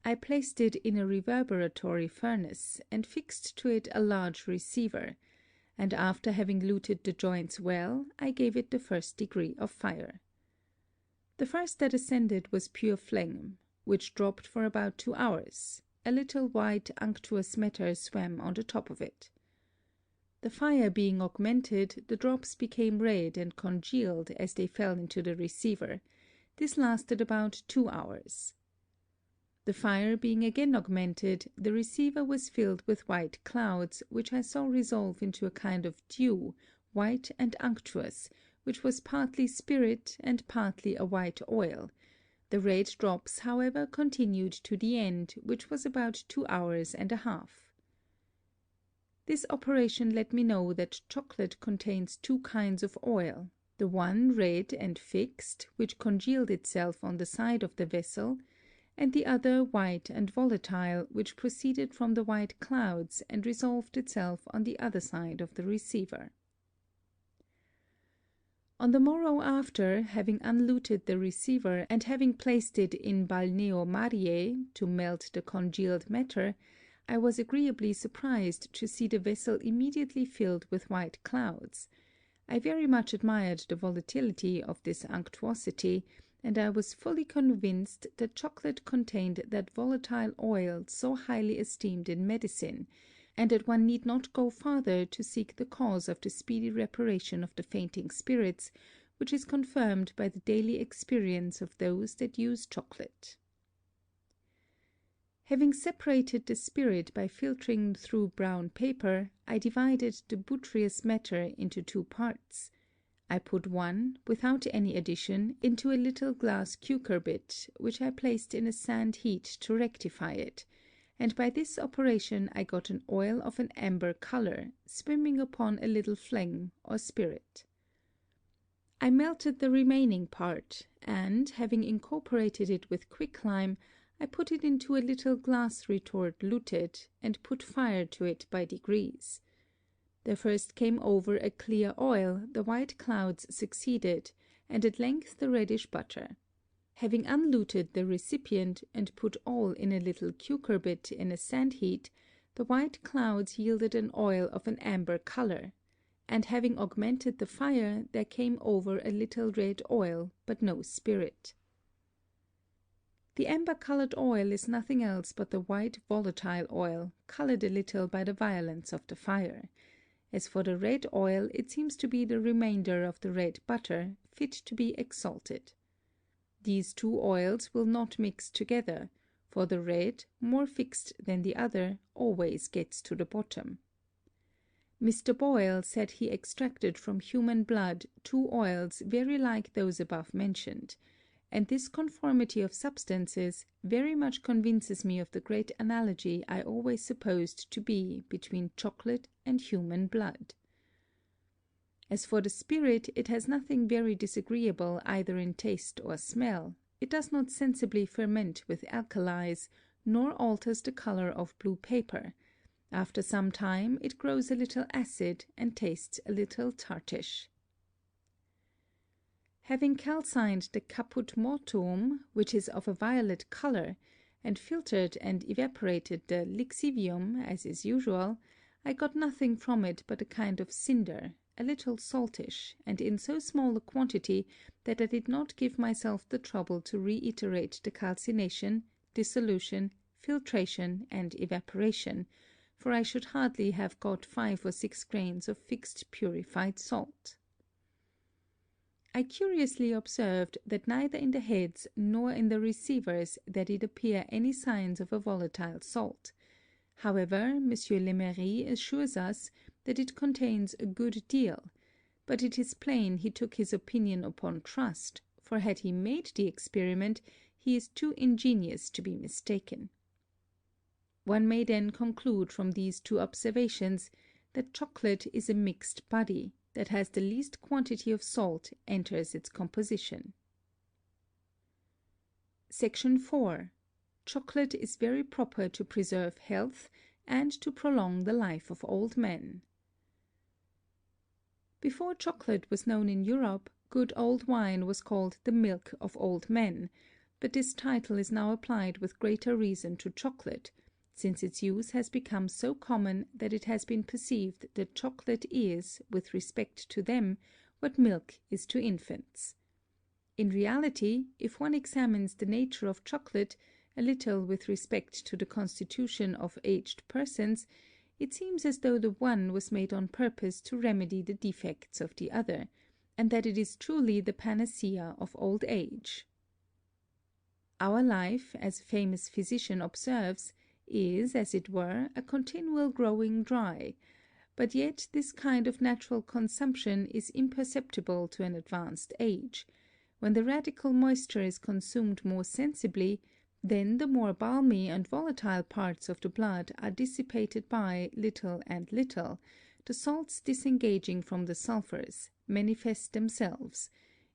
I placed it in a reverberatory furnace, and fixed to it a large receiver, and after having luted the joints well, I gave it the first degree of fire. The first that ascended was pure flame, which dropped for about 2 hours. A little white unctuous matter swam on the top of it. The fire being augmented, the drops became red and congealed as they fell into the receiver. This lasted about 2 hours. The fire being again augmented, the receiver was filled with white clouds, which I saw resolve into a kind of dew, white and unctuous, which was partly spirit and partly a white oil. The red drops, however, continued to the end, which was about 2 hours and a half. This operation let me know that chocolate contains 2 kinds of oil, the one red and fixed, which congealed itself on the side of the vessel, and the other white and volatile, which proceeded from the white clouds and resolved itself on the other side of the receiver. On the morrow after, having unluted the receiver and having placed it in balneo mariae to melt the congealed matter, I was agreeably surprised to see the vessel immediately filled with white clouds. I very much admired the volatility of this unctuosity, and I was fully convinced that chocolate contained that volatile oil so highly esteemed in medicine, and that one need not go farther to seek the cause of the speedy reparation of the fainting spirits, which is confirmed by the daily experience of those that use chocolate. Having separated the spirit by filtering through brown paper, I divided the butyreous matter into 2 parts. I put one, without any addition, into a little glass cucurbit, which I placed in a sand heat to rectify it, and by this operation I got an oil of an amber color, swimming upon a little phlegm or spirit. I melted the remaining part, and, having incorporated it with quicklime, I put it into a little glass retort luted, and put fire to it by degrees. There first came over a clear oil, the white clouds succeeded, and at length the reddish butter. Having unluted the recipient, and put all in a little cucurbit in a sand heat, the white clouds yielded an oil of an amber color, and having augmented the fire, there came over a little red oil, but no spirit. The amber-colored oil is nothing else but the white volatile oil, colored a little by the violence of the fire. As for the red oil, it seems to be the remainder of the red butter, fit to be exalted. These 2 oils will not mix together, for the red, more fixed than the other, always gets to the bottom. Mr. Boyle said he extracted from human blood 2 oils very like those above mentioned, and this conformity of substances very much convinces me of the great analogy I always supposed to be between chocolate and human blood. As for the spirit, it has nothing very disagreeable either in taste or smell. It does not sensibly ferment with alkalis, nor alters the color of blue paper. After some time it grows a little acid, and tastes a little tartish. Having calcined the caput mortuum, which is of a violet color, and filtered and evaporated the lixivium, as is usual, I got nothing from it but a kind of cinder, a little saltish, and in so small a quantity that I did not give myself the trouble to reiterate the calcination, dissolution, filtration, and evaporation, for I should hardly have got 5 or 6 grains of fixed purified salt. I curiously observed that neither in the heads nor in the receivers there did appear any signs of a volatile salt. However, M. Lemery assures us that it contains a good deal, but it is plain he took his opinion upon trust, for had he made the experiment, he is too ingenious to be mistaken. One may then conclude from these 2 observations that chocolate is a mixed body, that has the least quantity of salt enters its composition. Section 4. Chocolate is very proper to preserve health and to prolong the life of old men. Before chocolate was known in Europe, good old wine was called the milk of old men, but this title is now applied with greater reason to chocolate, since its use has become so common that it has been perceived that chocolate is, with respect to them, what milk is to infants. In reality, if one examines the nature of chocolate a little with respect to the constitution of aged persons, it seems as though the one was made on purpose to remedy the defects of the other, and that it is truly the panacea of old age. Our life, as a famous physician observes, is, as it were, a continual growing dry, but yet this kind of natural consumption is imperceptible to an advanced age. When the radical moisture is consumed more sensibly, then the more balmy and volatile parts of the blood are dissipated by little and little, the salts disengaging from the sulphurs manifest themselves,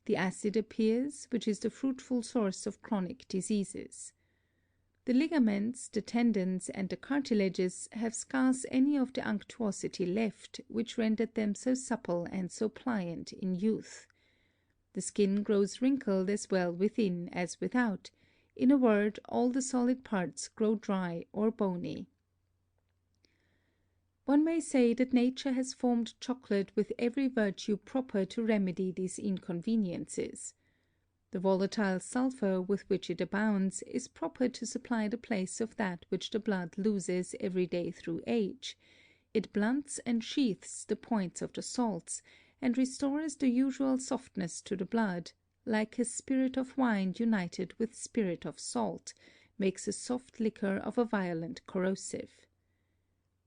the acid appears, which is the fruitful source of chronic diseases. The ligaments, the tendons, and the cartilages have scarce any of the unctuosity left, which rendered them so supple and so pliant in youth. The skin grows wrinkled as well within as without. In a word, all the solid parts grow dry or bony. One may say that nature has formed chocolate with every virtue proper to remedy these inconveniences. The volatile sulphur with which it abounds is proper to supply the place of that which the blood loses every day through age. It blunts and sheaths the points of the salts, and restores the usual softness to the blood, like as spirit of wine united with spirit of salt, makes a soft liquor of a violent corrosive.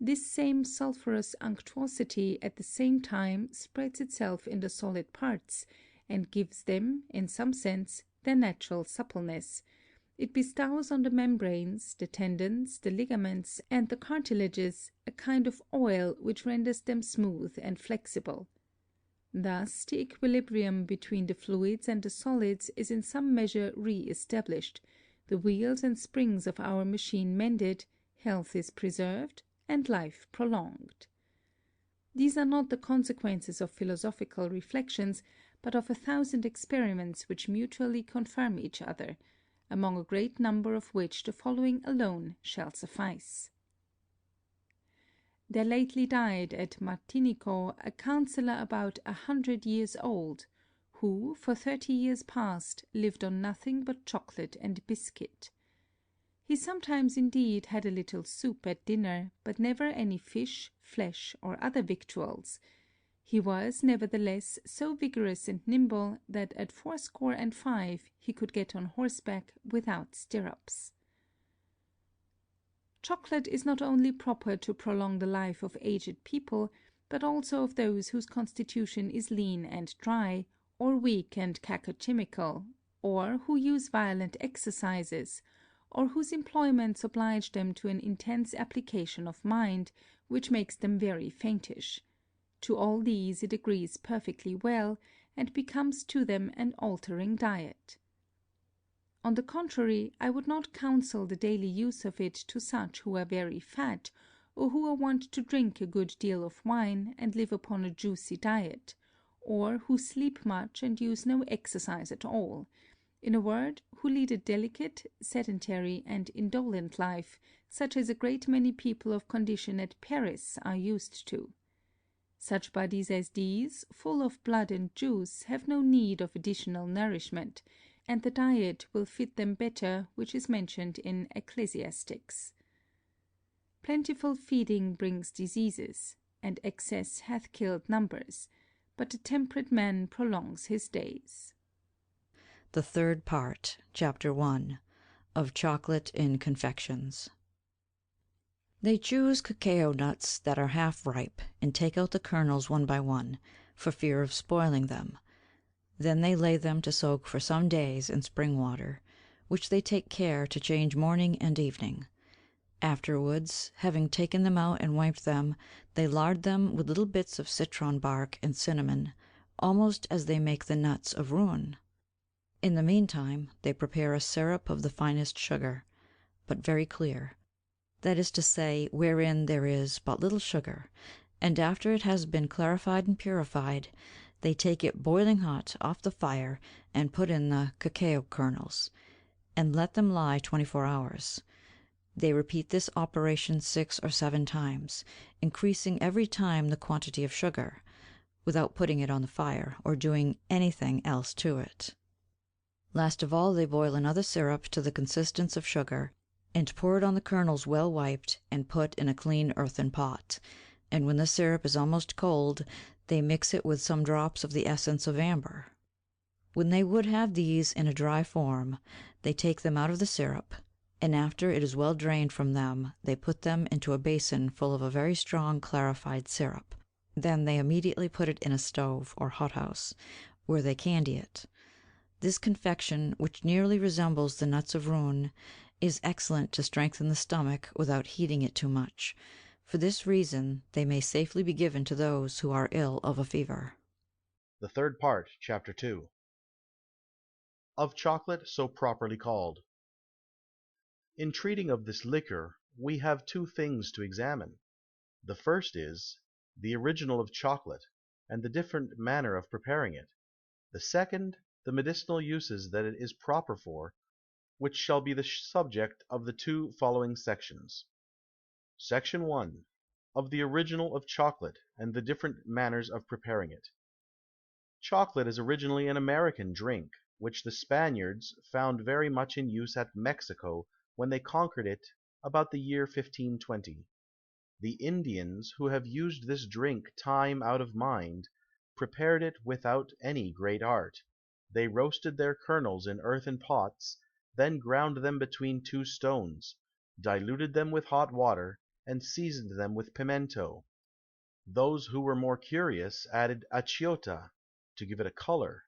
This same sulphurous unctuosity at the same time spreads itself in the solid parts, and gives them, in some sense, their natural suppleness. It bestows on the membranes, the tendons, the ligaments, and the cartilages a kind of oil which renders them smooth and flexible. Thus the equilibrium between the fluids and the solids is in some measure re-established, the wheels and springs of our machine mended, health is preserved, and life prolonged. These are not the consequences of philosophical reflections, but of 1,000 experiments which mutually confirm each other, among a great number of which the following alone shall suffice. There lately died at Martinico a counsellor about 100 years old, who, for 30 years past, lived on nothing but chocolate and biscuit. He sometimes indeed had a little soup at dinner, but never any fish, flesh, or other victuals. He was, nevertheless, so vigorous and nimble that at 85 he could get on horseback without stirrups. Chocolate is not only proper to prolong the life of aged people, but also of those whose constitution is lean and dry, or weak and cacochimical, or who use violent exercises, or whose employments oblige them to an intense application of mind, which makes them very faintish. To all these it agrees perfectly well, and becomes to them an altering diet. On the contrary, I would not counsel the daily use of it to such who are very fat, or who are wont to drink a good deal of wine, and live upon a juicy diet, or who sleep much and use no exercise at all, in a word, who lead a delicate, sedentary, and indolent life, such as a great many people of condition at Paris are used to. Such bodies as these, full of blood and juice, have no need of additional nourishment, and the diet will fit them better which is mentioned in Ecclesiastics. Plentiful feeding brings diseases, and excess hath killed numbers, but the temperate man prolongs his days. The third part, Chapter 1, of Chocolate in Confections. They choose cacao nuts that are half ripe, and take out the kernels one by one, for fear of spoiling them. Then they lay them to soak for some days in spring water, which they take care to change morning and evening. Afterwards, having taken them out and wiped them, they lard them with little bits of citron bark and cinnamon, almost as they make the nuts of rouen. In the meantime they prepare a syrup of the finest sugar, but very clear, that is to say, wherein there is but little sugar, and after it has been clarified and purified, they take it boiling hot off the fire and put in the cacao kernels, and let them lie 24 hours. They repeat this operation 6 or 7 times, increasing every time the quantity of sugar, without putting it on the fire or doing anything else to it. Last of all they boil another syrup to the consistence of sugar, and pour it on the kernels well wiped and put in a clean earthen pot, and when the syrup is almost cold they mix it with some drops of the essence of amber. When they would have these in a dry form, they take them out of the syrup, and after it is well drained from them they put them into a basin full of a very strong clarified syrup. Then they immediately put it in a stove or hothouse, where they candy it. This confection, which nearly resembles the nuts of rouen, is excellent to strengthen the stomach without heating it too much. For this reason they may safely be given to those who are ill of a fever. The third part, Chapter 2. Of Chocolate so properly called. In treating of this liquor, we have two things to examine. The first is, the original of chocolate, and the different manner of preparing it. The second, the medicinal uses that it is proper for, which shall be the subject of the two following sections. Section 1. Of the original of chocolate, and the different manners of preparing it. Chocolate is originally an American drink, which the Spaniards found very much in use at Mexico when they conquered it about the year 1520. The Indians, who have used this drink time out of mind, prepared it without any great art. They roasted their kernels in earthen pots, then ground them between two stones, diluted them with hot water, and seasoned them with pimento. Those who were more curious added achiota to give it a color,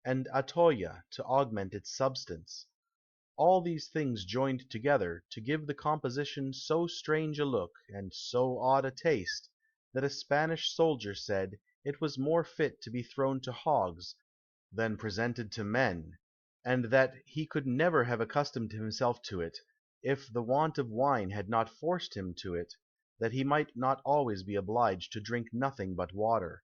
and atoya to augment its substance. All these things joined together to give the composition so strange a look and so odd a taste, that a Spanish soldier said it was more fit to be thrown to hogs than presented to men, and that he could never have accustomed himself to it, if the want of wine had not forced him to it, that he might not always be obliged to drink nothing but water.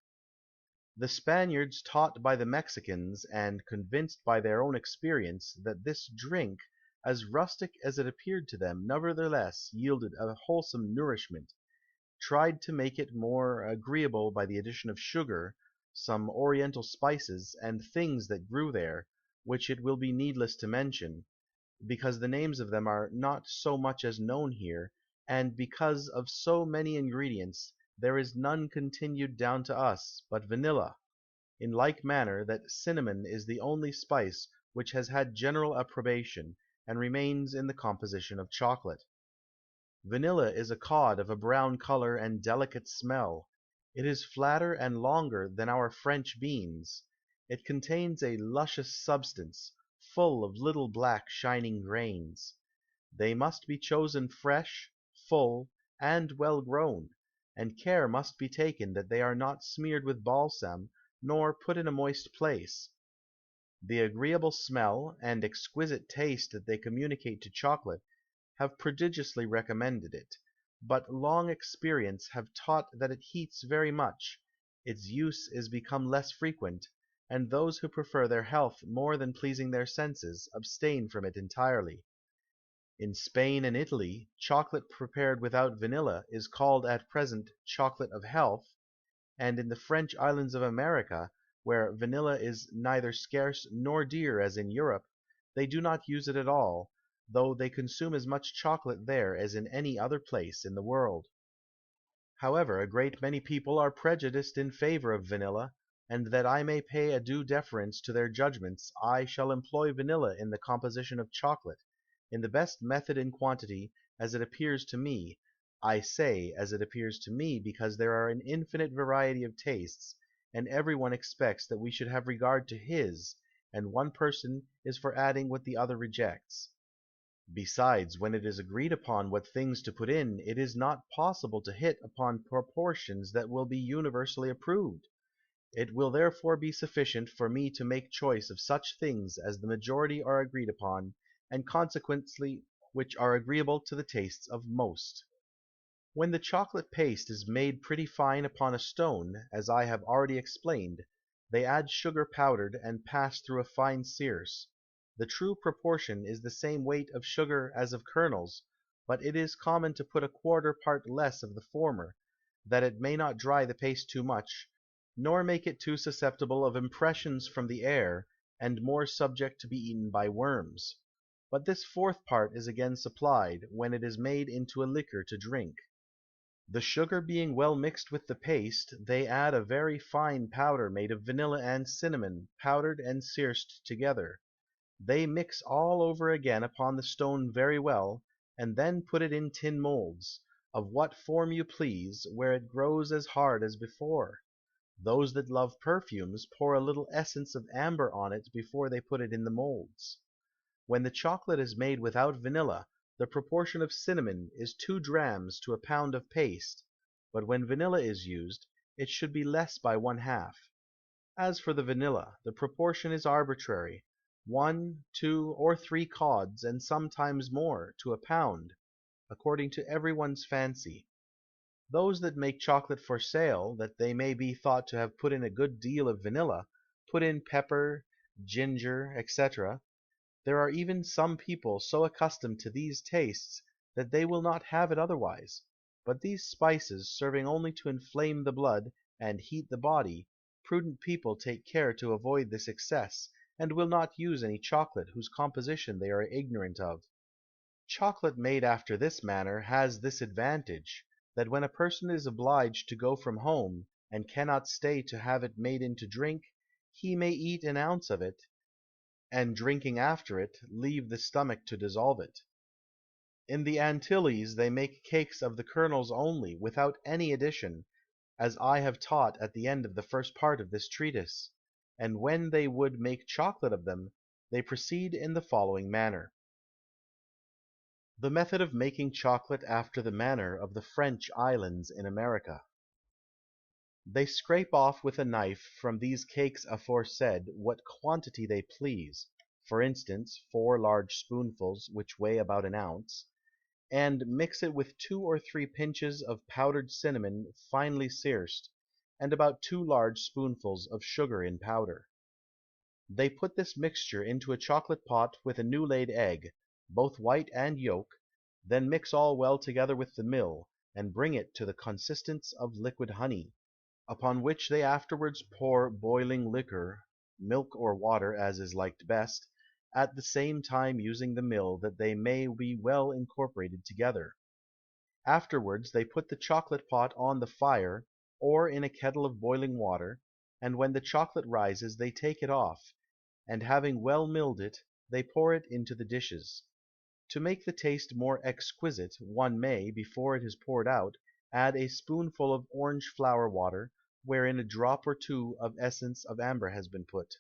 The Spaniards, taught by the Mexicans, and convinced by their own experience that this drink, as rustic as it appeared to them, nevertheless yielded a wholesome nourishment, tried to make it more agreeable by the addition of sugar, some oriental spices, and things that grew there, which it will be needless to mention, because the names of them are not so much as known here, and because of so many ingredients there is none continued down to us but vanilla. In like manner that cinnamon is the only spice which has had general approbation, and remains in the composition of chocolate. Vanilla is a cod of a brown color and delicate smell. It is flatter and longer than our French beans. It contains a luscious substance, full of little black shining grains. They must be chosen fresh, full, and well grown, and care must be taken that they are not smeared with balsam, nor put in a moist place. The agreeable smell and exquisite taste that they communicate to chocolate have prodigiously recommended it, but long experience have taught that it heats very much, its use is become less frequent, and those who prefer their health more than pleasing their senses, abstain from it entirely. In Spain and Italy, chocolate prepared without vanilla is called at present chocolate of health, and in the French islands of America, where vanilla is neither scarce nor dear as in Europe, they do not use it at all, though they consume as much chocolate there as in any other place in the world. However, a great many people are prejudiced in favour of vanilla, and that I may pay a due deference to their judgments, I shall employ vanilla in the composition of chocolate, in the best method and quantity, as it appears to me. I say, as it appears to me, because there are an infinite variety of tastes, and every one expects that we should have regard to his, and one person is for adding what the other rejects. Besides, when it is agreed upon what things to put in, it is not possible to hit upon proportions that will be universally approved. It will therefore be sufficient for me to make choice of such things as the majority are agreed upon, and consequently which are agreeable to the tastes of most. When the chocolate paste is made pretty fine upon a stone, as I have already explained, they add sugar powdered and passed through a fine searce. The true proportion is the same weight of sugar as of kernels, but it is common to put a quarter part less of the former, that it may not dry the paste too much, nor make it too susceptible of impressions from the air, and more subject to be eaten by worms. But this fourth part is again supplied, when it is made into a liquor to drink. The sugar being well mixed with the paste, they add a very fine powder made of vanilla and cinnamon, powdered and searced together. They mix all over again upon the stone very well, and then put it in tin molds, of what form you please, where it grows as hard as before. Those that love perfumes pour a little essence of amber on it before they put it in the molds. When the chocolate is made without vanilla, the proportion of cinnamon is 2 drachms to a pound of paste, but when vanilla is used, it should be less by 1/2. As for the vanilla, the proportion is arbitrary, 1, 2, or 3 cods, and sometimes more, to a pound, according to every one's fancy. Those that make chocolate for sale, that they may be thought to have put in a good deal of vanilla, put in pepper, ginger, etc. There are even some people so accustomed to these tastes that they will not have it otherwise; but these spices serving only to inflame the blood, and heat the body, prudent people take care to avoid this excess, and will not use any chocolate whose composition they are ignorant of. Chocolate made after this manner has this advantage, that when a person is obliged to go from home, and cannot stay to have it made into drink, he may eat an ounce of it, and drinking after it, leave the stomach to dissolve it. In the Antilles they make cakes of the kernels only, without any addition, as I have taught at the end of the first part of this treatise; and when they would make chocolate of them, they proceed in the following manner. The method of making chocolate after the manner of the French islands in America. They scrape off with a knife from these cakes aforesaid what quantity they please, for instance, 4 large spoonfuls, which weigh about an ounce, and mix it with 2 or 3 pinches of powdered cinnamon finely searced, and about 2 large spoonfuls of sugar in powder. They put this mixture into a chocolate pot with a new laid egg, both white and yolk, then mix all well together with the mill, and bring it to the consistence of liquid honey, upon which they afterwards pour boiling liquor, milk or water as is liked best, at the same time using the mill that they may be well incorporated together. Afterwards they put the chocolate pot on the fire, or in a kettle of boiling water, and when the chocolate rises they take it off, and having well milled it, they pour it into the dishes. To make the taste more exquisite, one may, before it is poured out, add a spoonful of orange flower water, wherein a drop or 2 of essence of amber has been put.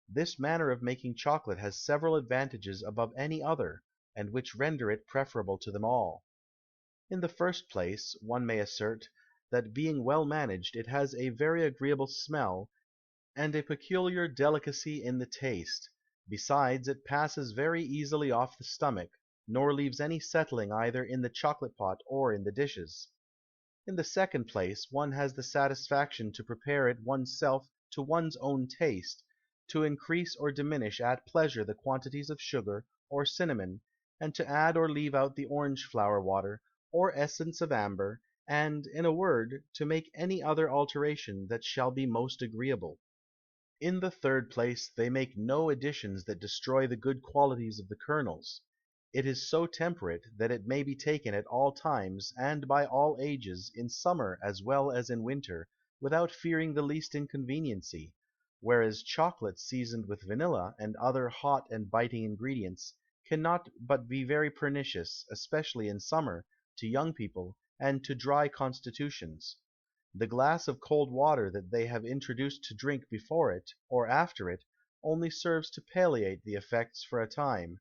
This manner of making chocolate has several advantages above any other, and which render it preferable to them all. In the first place, one may assert, that being well managed, it has a very agreeable smell, and a peculiar delicacy in the taste; besides, it passes very easily off the stomach, nor leaves any settling either in the chocolate pot or in the dishes. In the second place, one has the satisfaction to prepare it one's self to one's own taste, to increase or diminish at pleasure the quantities of sugar or cinnamon, and to add or leave out the orange flower water, or essence of amber, and, in a word, to make any other alteration that shall be most agreeable. In the third place, they make no additions that destroy the good qualities of the kernels. It is so temperate, that it may be taken at all times, and by all ages, in summer as well as in winter, without fearing the least inconveniency; whereas chocolate seasoned with vanilla, and other hot and biting ingredients, cannot but be very pernicious, especially in summer, to young people, and to dry constitutions. The glass of cold water that they have introduced to drink before it, or after it, only serves to palliate the effects for a time,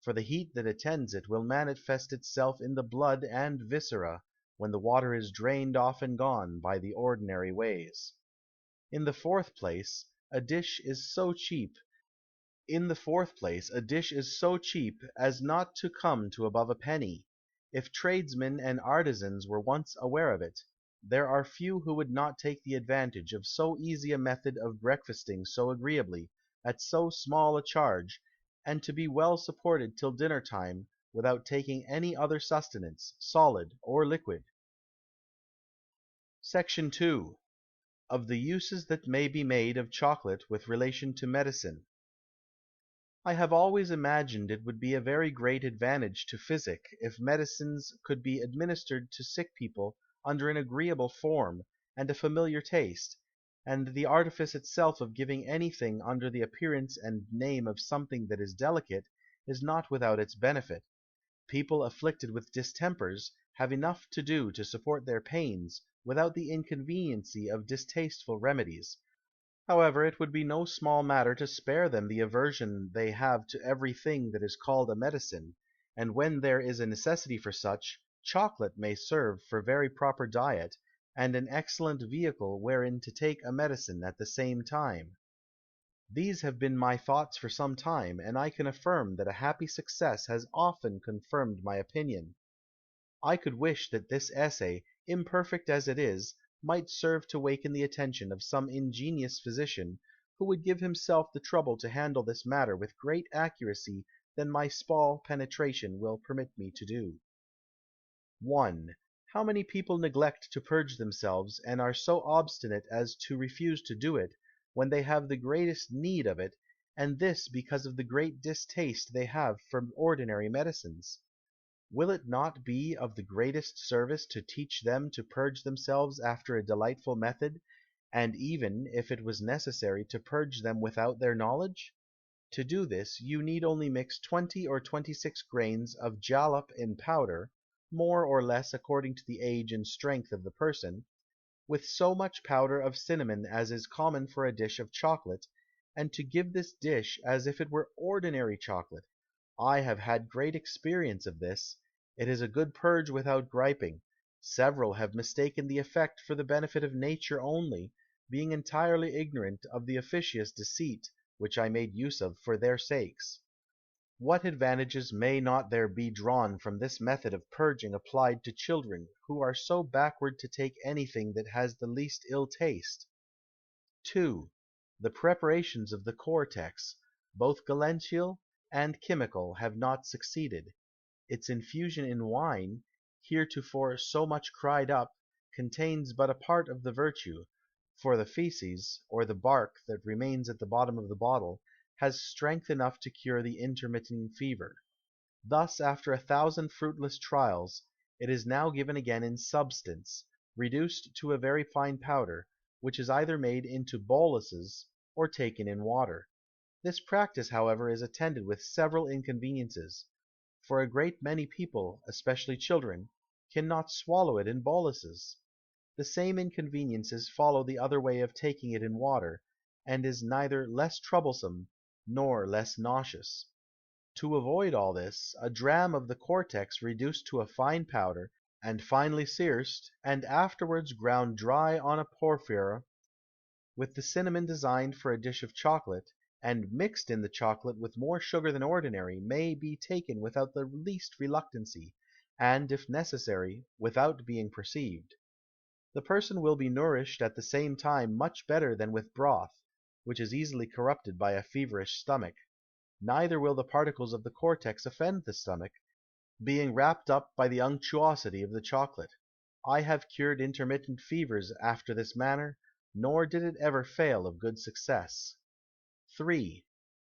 for the heat that attends it will manifest itself in the blood and viscera, when the water is drained off and gone by the ordinary ways. In the fourth place, a dish is so cheap as not to come to above a penny. If tradesmen and artisans were once aware of it, there are few who would not take the advantage of so easy a method of breakfasting so agreeably, at so small a charge, and to be well supported till dinner time without taking any other sustenance, solid or liquid. Section 2. Of the uses that may be made of chocolate with relation to medicine. I have always imagined it would be a very great advantage to physic if medicines could be administered to sick people under an agreeable form, and a familiar taste, and the artifice itself of giving anything under the appearance and name of something that is delicate, is not without its benefit. People afflicted with distempers have enough to do to support their pains, without the inconveniency of distasteful remedies. However, it would be no small matter to spare them the aversion they have to every thing that is called a medicine, and when there is a necessity for such, chocolate may serve for very proper diet, and an excellent vehicle wherein to take a medicine at the same time. These have been my thoughts for some time, and I can affirm that a happy success has often confirmed my opinion. I could wish that this essay, imperfect as it is, might serve to waken the attention of some ingenious physician, who would give himself the trouble to handle this matter with great accuracy than my small penetration will permit me to do. 1. How many people neglect to purge themselves, and are so obstinate as to refuse to do it, when they have the greatest need of it, and this because of the great distaste they have for ordinary medicines? Will it not be of the greatest service to teach them to purge themselves after a delightful method, and even, if it was necessary, to purge them without their knowledge? To do this, you need only mix 20 or 26 grains of jalap in powder, more or less according to the age and strength of the person, with so much powder of cinnamon as is common for a dish of chocolate, and to give this dish as if it were ordinary chocolate. I have had great experience of this. It is a good purge without griping. Several have mistaken the effect for the benefit of nature only, being entirely ignorant of the officious deceit which I made use of for their sakes. What advantages may not there be drawn from this method of purging applied to children, who are so backward to take anything that has the least ill taste? 2. The preparations of the Cortex, both gallential and chemical, have not succeeded. Its infusion in wine, heretofore so much cried up, contains but a part of the virtue, for the feces, or the bark that remains at the bottom of the bottle, has strength enough to cure the intermitting fever. Thus, after 1,000 fruitless trials, it is now given again in substance, reduced to a very fine powder, which is either made into boluses, or taken in water. This practice, however, is attended with several inconveniences, for a great many people, especially children, cannot swallow it in boluses. The same inconveniences follow the other way of taking it in water, and is neither less troublesome nor less nauseous. To avoid all this, a dram of the Cortex reduced to a fine powder, and finely searsed, and afterwards ground dry on a porphyra, with the cinnamon designed for a dish of chocolate, and mixed in the chocolate with more sugar than ordinary, may be taken without the least reluctancy, and, if necessary, without being perceived. The person will be nourished at the same time much better than with broth, which is easily corrupted by a feverish stomach. Neither will the particles of the Cortex offend the stomach, being wrapped up by the unctuosity of the chocolate. I have cured intermittent fevers after this manner, nor did it ever fail of good success. 3.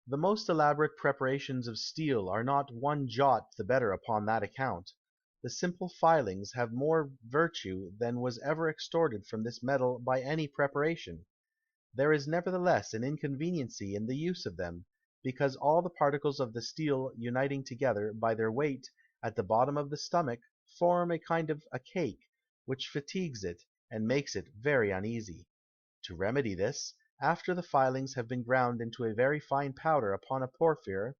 The most elaborate preparations of steel are not one jot the better upon that account. The simple filings have more virtue than was ever extorted from this metal by any preparation. There is nevertheless an inconveniency in the use of them, because all the particles of the steel uniting together by their weight at the bottom of the stomach, form a kind of a cake, which fatigues it, and makes it very uneasy. To remedy this, after the filings have been ground into a very fine powder upon a porphyra,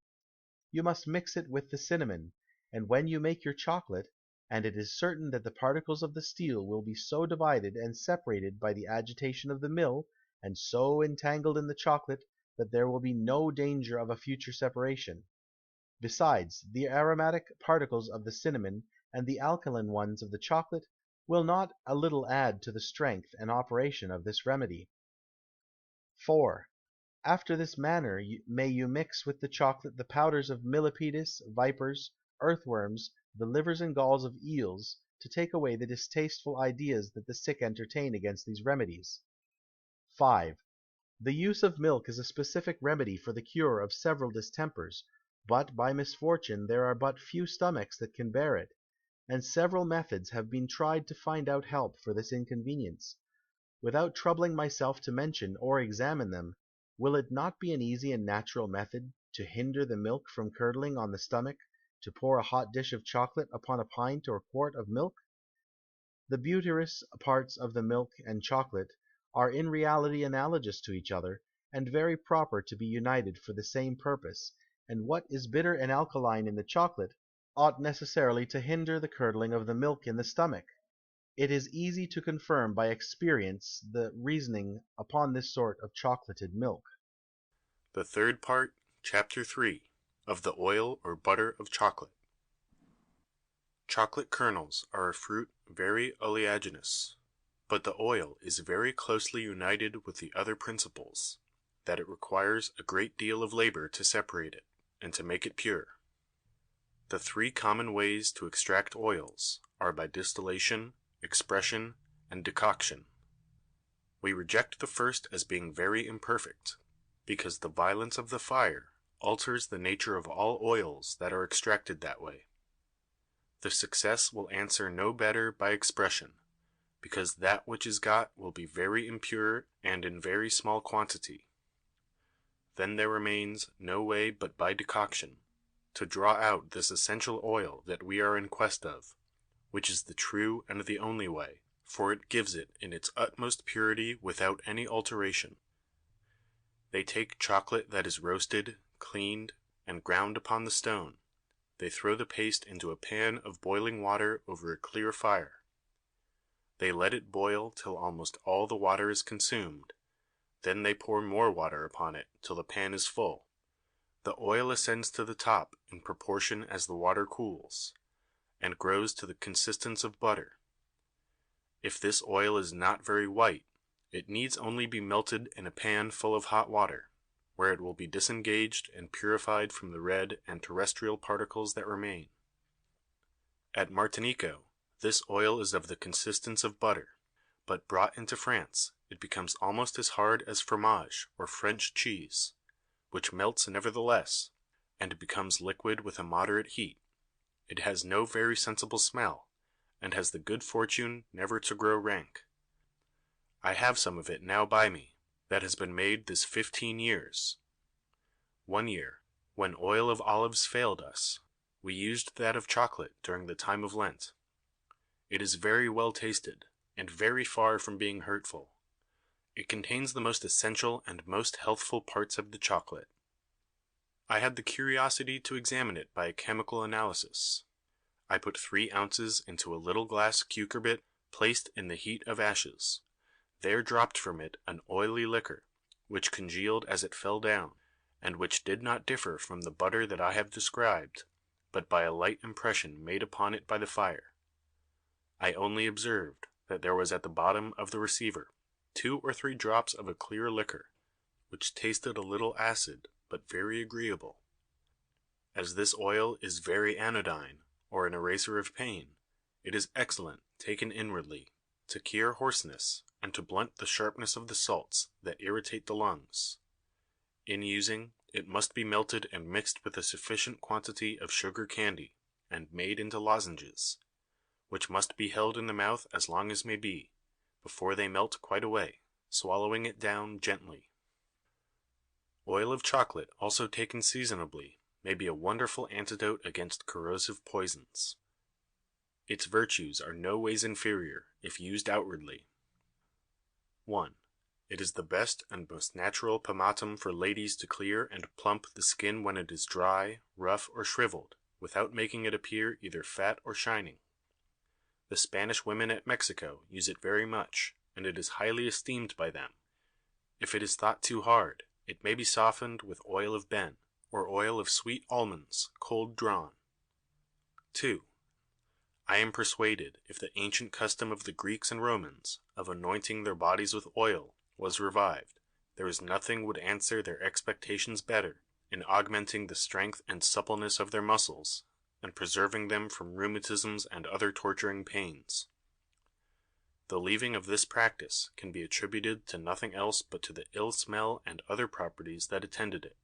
you must mix it with the cinnamon, and when you make your chocolate, and it is certain that the particles of the steel will be so divided and separated by the agitation of the mill, and so entangled in the chocolate that there will be no danger of a future separation. Besides, the aromatic particles of the cinnamon and the alkaline ones of the chocolate will not a little add to the strength and operation of this remedy. 4. After this manner may you mix with the chocolate the powders of millipedes, vipers, earthworms, the livers and galls of eels, to take away the distasteful ideas that the sick entertain against these remedies. 5. The use of milk is a specific remedy for the cure of several distempers, but by misfortune there are but few stomachs that can bear it, and several methods have been tried to find out help for this inconvenience. Without troubling myself to mention or examine them, will it not be an easy and natural method, to hinder the milk from curdling on the stomach, to pour a hot dish of chocolate upon a pint or quart of milk? The butirous parts of the milk and chocolate are in reality analogous to each other, and very proper to be united for the same purpose, and what is bitter and alkaline in the chocolate ought necessarily to hinder the curdling of the milk in the stomach. It is easy to confirm by experience the reasoning upon this sort of chocolated milk. The third part, Chapter 3, of the Oil or Butter of Chocolate. Chocolate kernels are a fruit very oleaginous, but the oil is very closely united with the other principles, that it requires a great deal of labor to separate it, and to make it pure. The three common ways to extract oils are by distillation, expression, and decoction. We reject the first as being very imperfect, because the violence of the fire alters the nature of all oils that are extracted that way. The success will answer no better by expression, because that which is got will be very impure and in very small quantity. Then there remains no way but by decoction, to draw out this essential oil that we are in quest of, which is the true and the only way, for it gives it in its utmost purity without any alteration. They take chocolate that is roasted, cleaned, and ground upon the stone. They throw the paste into a pan of boiling water over a clear fire. They let it boil till almost all the water is consumed. Then they pour more water upon it till the pan is full. The oil ascends to the top in proportion as the water cools, and grows to the consistence of butter. If this oil is not very white, it needs only be melted in a pan full of hot water, where it will be disengaged and purified from the red and terrestrial particles that remain. At Martinico, this oil is of the consistence of butter, but brought into France, it becomes almost as hard as fromage or French cheese, which melts nevertheless, and becomes liquid with a moderate heat. It has no very sensible smell, and has the good fortune never to grow rank. I have some of it now by me, that has been made this 15 years. One year, when oil of olives failed us, we used that of chocolate during the time of Lent. It is very well tasted, and very far from being hurtful. It contains the most essential and most healthful parts of the chocolate. I had the curiosity to examine it by a chemical analysis. I put 3 ounces into a little glass cucurbit placed in the heat of ashes. There dropped from it an oily liquor, which congealed as it fell down, and which did not differ from the butter that I have described, but by a light impression made upon it by the fire. I only observed that there was at the bottom of the receiver 2 or 3 drops of a clear liquor, which tasted a little acid, but very agreeable. As this oil is very anodyne, or an eraser of pain, it is excellent, taken inwardly, to cure hoarseness, and to blunt the sharpness of the salts that irritate the lungs. In using, it must be melted and mixed with a sufficient quantity of sugar candy, and made into lozenges, which must be held in the mouth as long as may be, before they melt quite away, swallowing it down gently. Oil of chocolate also taken seasonably may be a wonderful antidote against corrosive poisons. Its virtues are no ways inferior, if used outwardly. 1. It is the best and most natural pomatum for ladies to clear and plump the skin when it is dry, rough, or shriveled, without making it appear either fat or shining. The Spanish women at Mexico use it very much, and it is highly esteemed by them. If it is thought too hard, it may be softened with oil of ben, or oil of sweet almonds, cold drawn. 2. I am persuaded if the ancient custom of the Greeks and Romans, of anointing their bodies with oil, was revived, there is nothing would answer their expectations better, in augmenting the strength and suppleness of their muscles, and preserving them from rheumatisms and other torturing pains. The leaving of this practice can be attributed to nothing else but to the ill smell and other properties that attended it.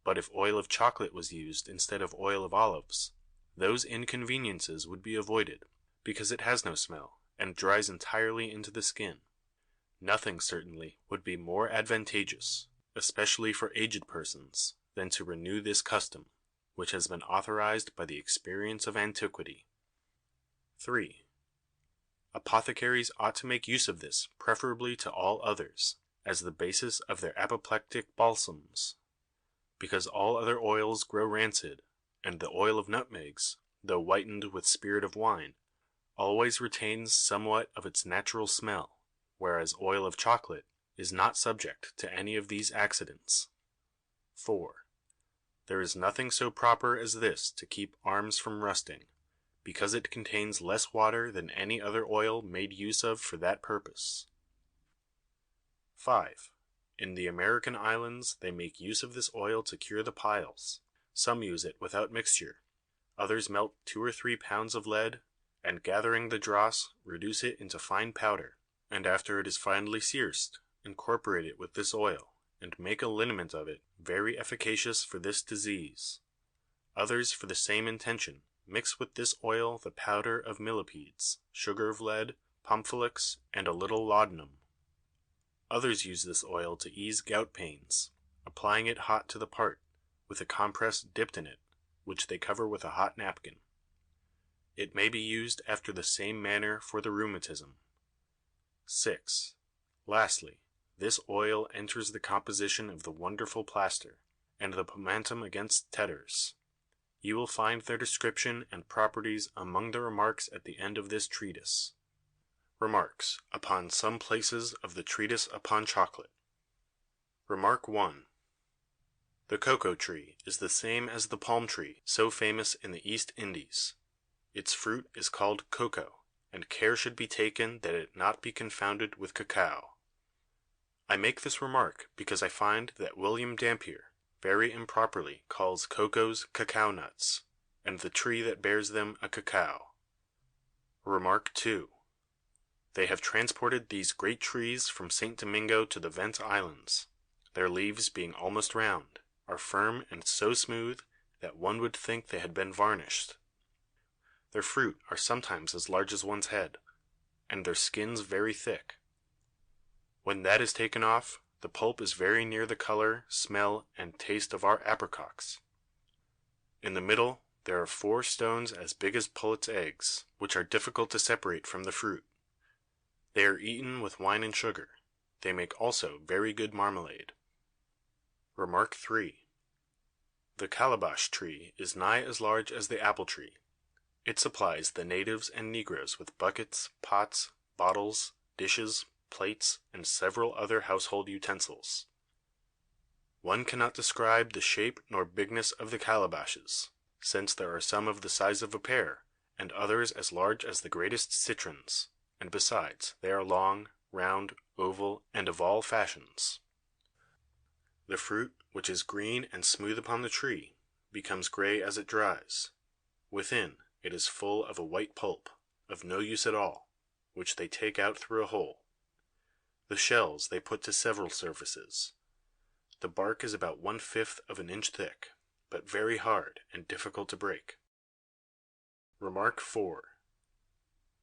But if oil of chocolate was used instead of oil of olives, those inconveniences would be avoided, because it has no smell, and dries entirely into the skin. Nothing certainly would be more advantageous, especially for aged persons, than to renew this custom, which has been authorized by the experience of antiquity. 3. Apothecaries ought to make use of this preferably to all others, as the basis of their apoplectic balsams, because all other oils grow rancid, and the oil of nutmegs, though whitened with spirit of wine, always retains somewhat of its natural smell, whereas oil of chocolate is not subject to any of these accidents. 4. There is nothing so proper as this to keep arms from rusting, because it contains less water than any other oil made use of for that purpose. 5. In the American islands they make use of this oil to cure the piles. Some use it without mixture. Others melt 2 or 3 pounds of lead, and gathering the dross, reduce it into fine powder, and after it is finely searsed, incorporate it with this oil, and make a liniment of it, very efficacious for this disease. Others for the same intention mix with this oil the powder of millipedes, sugar of lead, pompholix, and a little laudanum. Others use this oil to ease gout pains, applying it hot to the part, with a compress dipped in it, which they cover with a hot napkin. It may be used after the same manner for the rheumatism. 6. Lastly, this oil enters the composition of the wonderful plaster, and the pomatum against tetters. You will find their description and properties among the remarks at the end of this treatise. Remarks upon some places of the treatise upon chocolate. Remark 1. The cocoa tree is the same as the palm tree so famous in the East Indies. Its fruit is called cocoa, and care should be taken that it not be confounded with cacao. I make this remark because I find that William Dampier very improperly calls cocoas cacao nuts, and the tree that bears them a cacao. Remark 2. They have transported these great trees from St. Domingo to the Vent Islands. Their leaves being almost round, are firm and so smooth that one would think they had been varnished. Their fruit are sometimes as large as one's head, and their skins very thick. When that is taken off, the pulp is very near the color, smell, and taste of our apricots. In the middle there are 4 stones as big as pullets' eggs, which are difficult to separate from the fruit. They are eaten with wine and sugar. They make also very good marmalade. Remark 3. The calabash tree is nigh as large as the apple tree. It supplies the natives and negroes with buckets, pots, bottles, dishes, plates, and several other household utensils. One cannot describe the shape nor bigness of the calabashes, since there are some of the size of a pear, and others as large as the greatest citrons, and besides they are long, round, oval, and of all fashions. The fruit, which is green and smooth upon the tree, becomes gray as it dries. Within, it is full of a white pulp, of no use at all, which they take out through a hole. The shells they put to several services. The bark is about 1/5 of an inch thick, but very hard and difficult to break. Remark 4.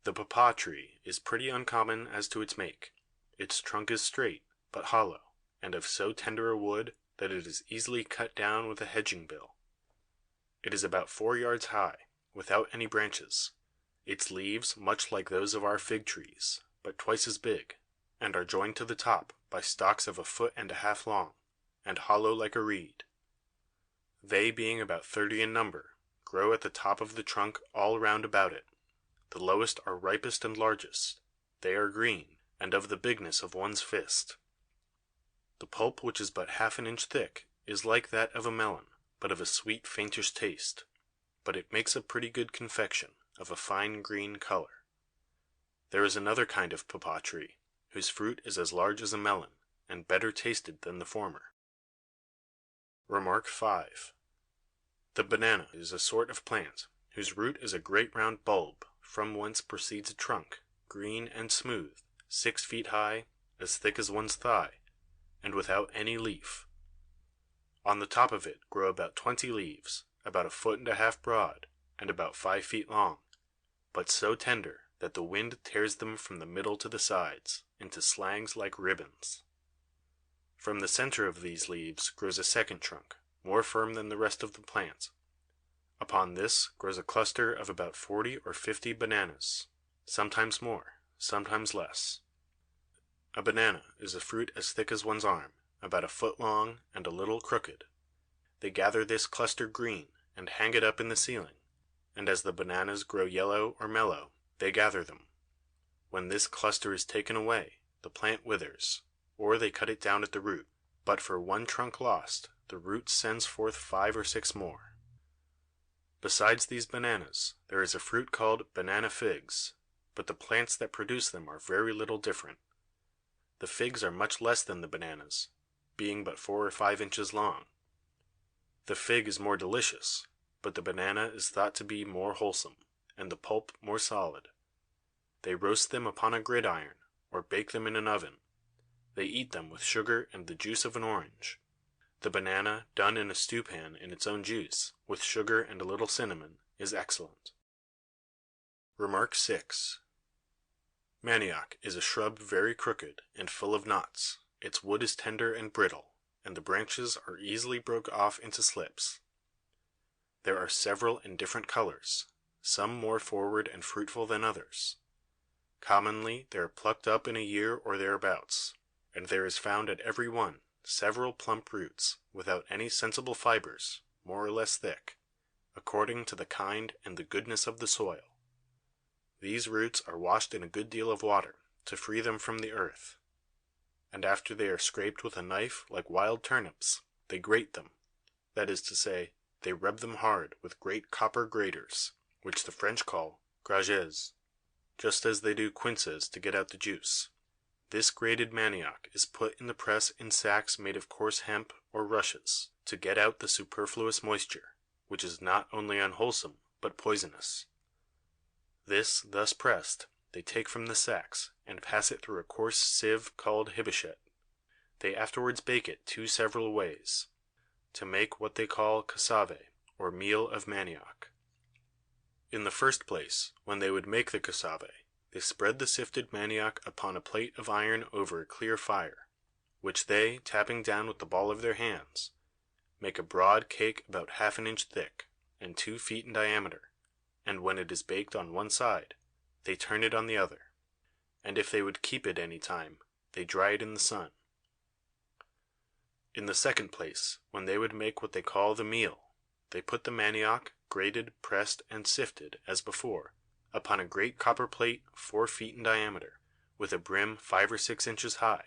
The papaw tree is pretty uncommon as to its make. Its trunk is straight, but hollow, and of so tender a wood that it is easily cut down with a hedging bill. It is about 4 yards high, without any branches, its leaves much like those of our fig trees, but twice as big, and are joined to the top by stalks of 1.5 feet long, and hollow like a reed. They being about 30 in number, grow at the top of the trunk all round about it. The lowest are ripest and largest. They are green, and of the bigness of one's fist. The pulp, which is but half an inch thick, is like that of a melon, but of a sweet faintish taste, but it makes a pretty good confection, of a fine green color. There is another kind of papaw tree, whose fruit is as large as a melon, and better tasted than the former. Remark 5. The banana is a sort of plant, whose root is a great round bulb, from whence proceeds a trunk, green and smooth, 6 feet high, as thick as one's thigh, and without any leaf. On the top of it grow about 20 leaves, about 1.5 feet broad, and about 5 feet long, but so tender that the wind tears them from the middle to the sides, into slangs like ribbons. From the center of these leaves grows a second trunk, more firm than the rest of the plant. Upon this grows a cluster of about 40 or 50 bananas, sometimes more, sometimes less. A banana is a fruit as thick as one's arm, about 1 foot long and a little crooked. They gather this cluster green and hang it up in the ceiling, and as the bananas grow yellow or mellow, they gather them. When this cluster is taken away, the plant withers, or they cut it down at the root, but for one trunk lost, the root sends forth 5 or 6 more. Besides these bananas, there is a fruit called banana figs, but the plants that produce them are very little different. The figs are much less than the bananas, being but 4 or 5 inches long. The fig is more delicious, but the banana is thought to be more wholesome, and the pulp more solid. They roast them upon a gridiron, or bake them in an oven. They eat them with sugar and the juice of an orange. The banana, done in a stewpan in its own juice, with sugar and a little cinnamon, is excellent. Remark 6. Manioc is a shrub very crooked and full of knots. Its wood is tender and brittle, and the branches are easily broke off into slips. There are several in different colors, some more forward and fruitful than others. Commonly they are plucked up in a year or thereabouts, and there is found at every one several plump roots, without any sensible fibers, more or less thick, according to the kind and the goodness of the soil. These roots are washed in a good deal of water, to free them from the earth, and after they are scraped with a knife like wild turnips, they grate them, that is to say, they rub them hard with great copper graters, which the French call grages, just as they do quinces to get out the juice. This grated manioc is put in the press in sacks made of coarse hemp or rushes, to get out the superfluous moisture, which is not only unwholesome, but poisonous. This thus pressed, they take from the sacks, and pass it through a coarse sieve called hibichet. They afterwards bake it 2 several ways, to make what they call cassave, or meal of manioc. In the first place, when they would make the cassave, they spread the sifted manioc upon a plate of iron over a clear fire, which they, tapping down with the ball of their hands, make a broad cake about half an inch thick, and 2 feet in diameter, and when it is baked on one side, they turn it on the other, and if they would keep it any time, they dry it in the sun. In the second place, when they would make what they call the meal, they put the manioc, grated, pressed, and sifted, as before, upon a great copper plate 4 feet in diameter, with a brim 5 or 6 inches high,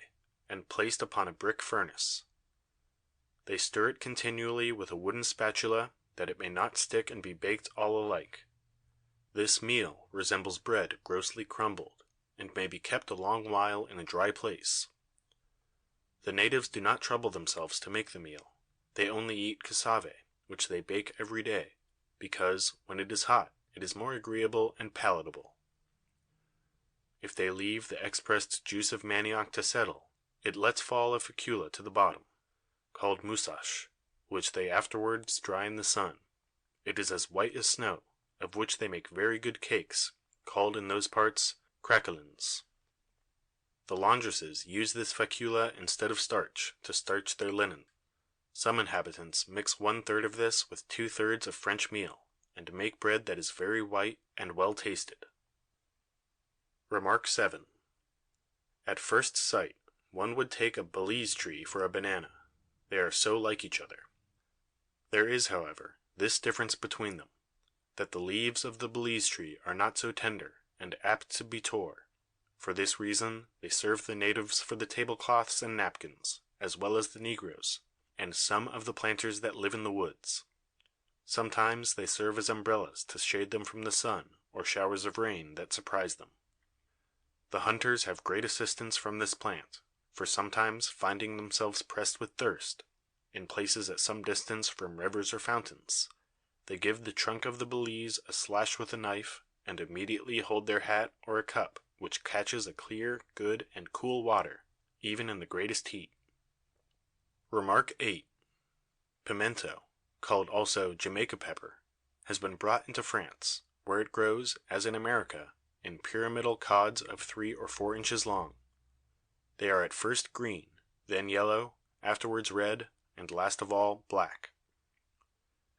and placed upon a brick furnace. They stir it continually with a wooden spatula, that it may not stick and be baked all alike. This meal resembles bread grossly crumbled, and may be kept a long while in a dry place. The natives do not trouble themselves to make the meal. They only eat cassave, which they bake every day, because, when it is hot, it is more agreeable and palatable. If they leave the expressed juice of manioc to settle, it lets fall a facula to the bottom, called musash, which they afterwards dry in the sun. It is as white as snow, of which they make very good cakes, called in those parts craquelins. The laundresses use this facula instead of starch, to starch their linen. Some inhabitants mix 1/3 of this with 2/3 of French meal, and make bread that is very white and well tasted. Remark 7. At first sight, one would take a Belize tree for a banana. They are so like each other. There is, however, this difference between them, that the leaves of the Belize tree are not so tender, and apt to be tore. For this reason, they serve the natives for the tablecloths and napkins, as well as the negroes, and some of the planters that live in the woods. Sometimes they serve as umbrellas to shade them from the sun or showers of rain that surprise them. The hunters have great assistance from this plant, for sometimes finding themselves pressed with thirst, in places at some distance from rivers or fountains, they give the trunk of the belize a slash with a knife, and immediately hold their hat or a cup which catches a clear, good, and cool water, even in the greatest heat. Remark 8. Pimento, called also Jamaica pepper, has been brought into France, where it grows, as in America, in pyramidal cods of 3 or 4 inches long. They are at first green, then yellow, afterwards red, and last of all black.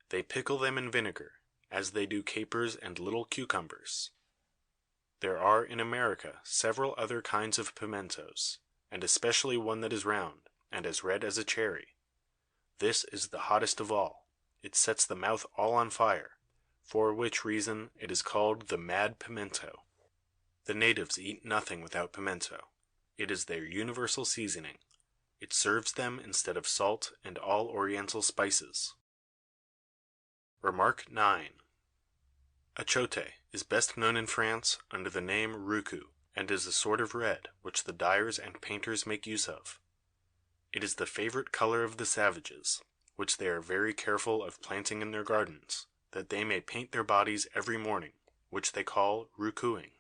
They pickle them in vinegar, as they do capers and little cucumbers. There are in America several other kinds of pimentos, and especially one that is round, and as red as a cherry. This is the hottest of all. It sets the mouth all on fire, for which reason it is called the mad pimento. The natives eat nothing without pimento. It is their universal seasoning. It serves them instead of salt and all oriental spices. Remark 9. Achote is best known in France under the name roucou, and is a sort of red which the dyers and painters make use of. It is the favorite color of the savages, which they are very careful of planting in their gardens, that they may paint their bodies every morning, which they call roucouing.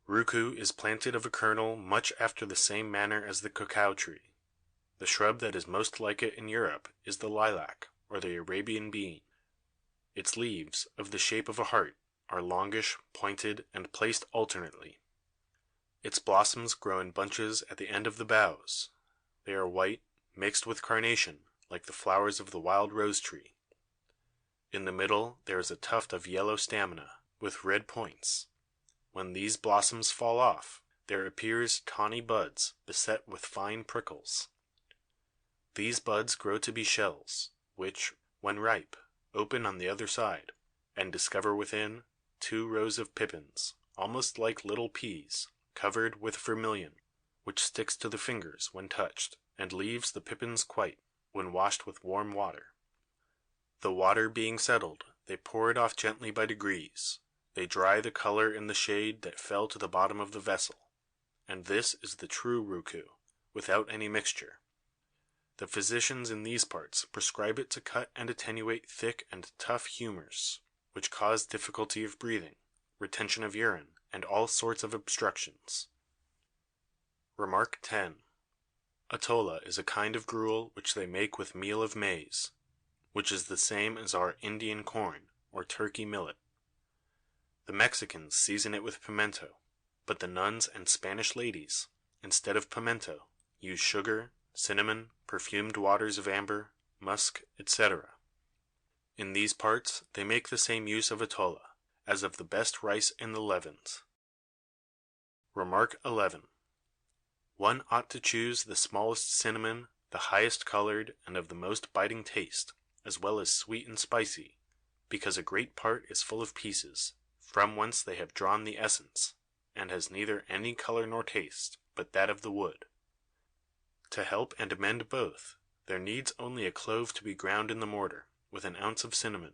Roucou is planted of a kernel much after the same manner as the cacao tree. The shrub that is most like it in Europe is the lilac, or the Arabian bean. Its leaves, of the shape of a heart, are longish, pointed, and placed alternately. Its blossoms grow in bunches at the end of the boughs. They are white, mixed with carnation, like the flowers of the wild rose tree. In the middle there is a tuft of yellow stamina, with red points. When these blossoms fall off, there appears tawny buds beset with fine prickles. These buds grow to be shells, which, when ripe, open on the other side, and discover within 2 rows of pippins, almost like little peas, covered with vermilion, which sticks to the fingers when touched, and leaves the pippins quite, when washed with warm water. The water being settled, they pour it off gently by degrees. They dry the color in the shade that fell to the bottom of the vessel, and this is the true roucou, without any mixture. The physicians in these parts prescribe it to cut and attenuate thick and tough humors, which cause difficulty of breathing, retention of urine, and all sorts of obstructions. Remark 10. Atolla is a kind of gruel which they make with meal of maize, which is the same as our Indian corn, or turkey millet. The Mexicans season it with pimento, but the nuns and Spanish ladies, instead of pimento, use sugar, cinnamon, perfumed waters of amber, musk, etc. In these parts they make the same use of atolla, as of the best rice in the Levant. Remark 11. One ought to choose the smallest cinnamon, the highest colored, and of the most biting taste, as well as sweet and spicy, because a great part is full of pieces, from whence they have drawn the essence, and has neither any color nor taste, but that of the wood. To help and amend both, there needs only a clove to be ground in the mortar, with an ounce of cinnamon.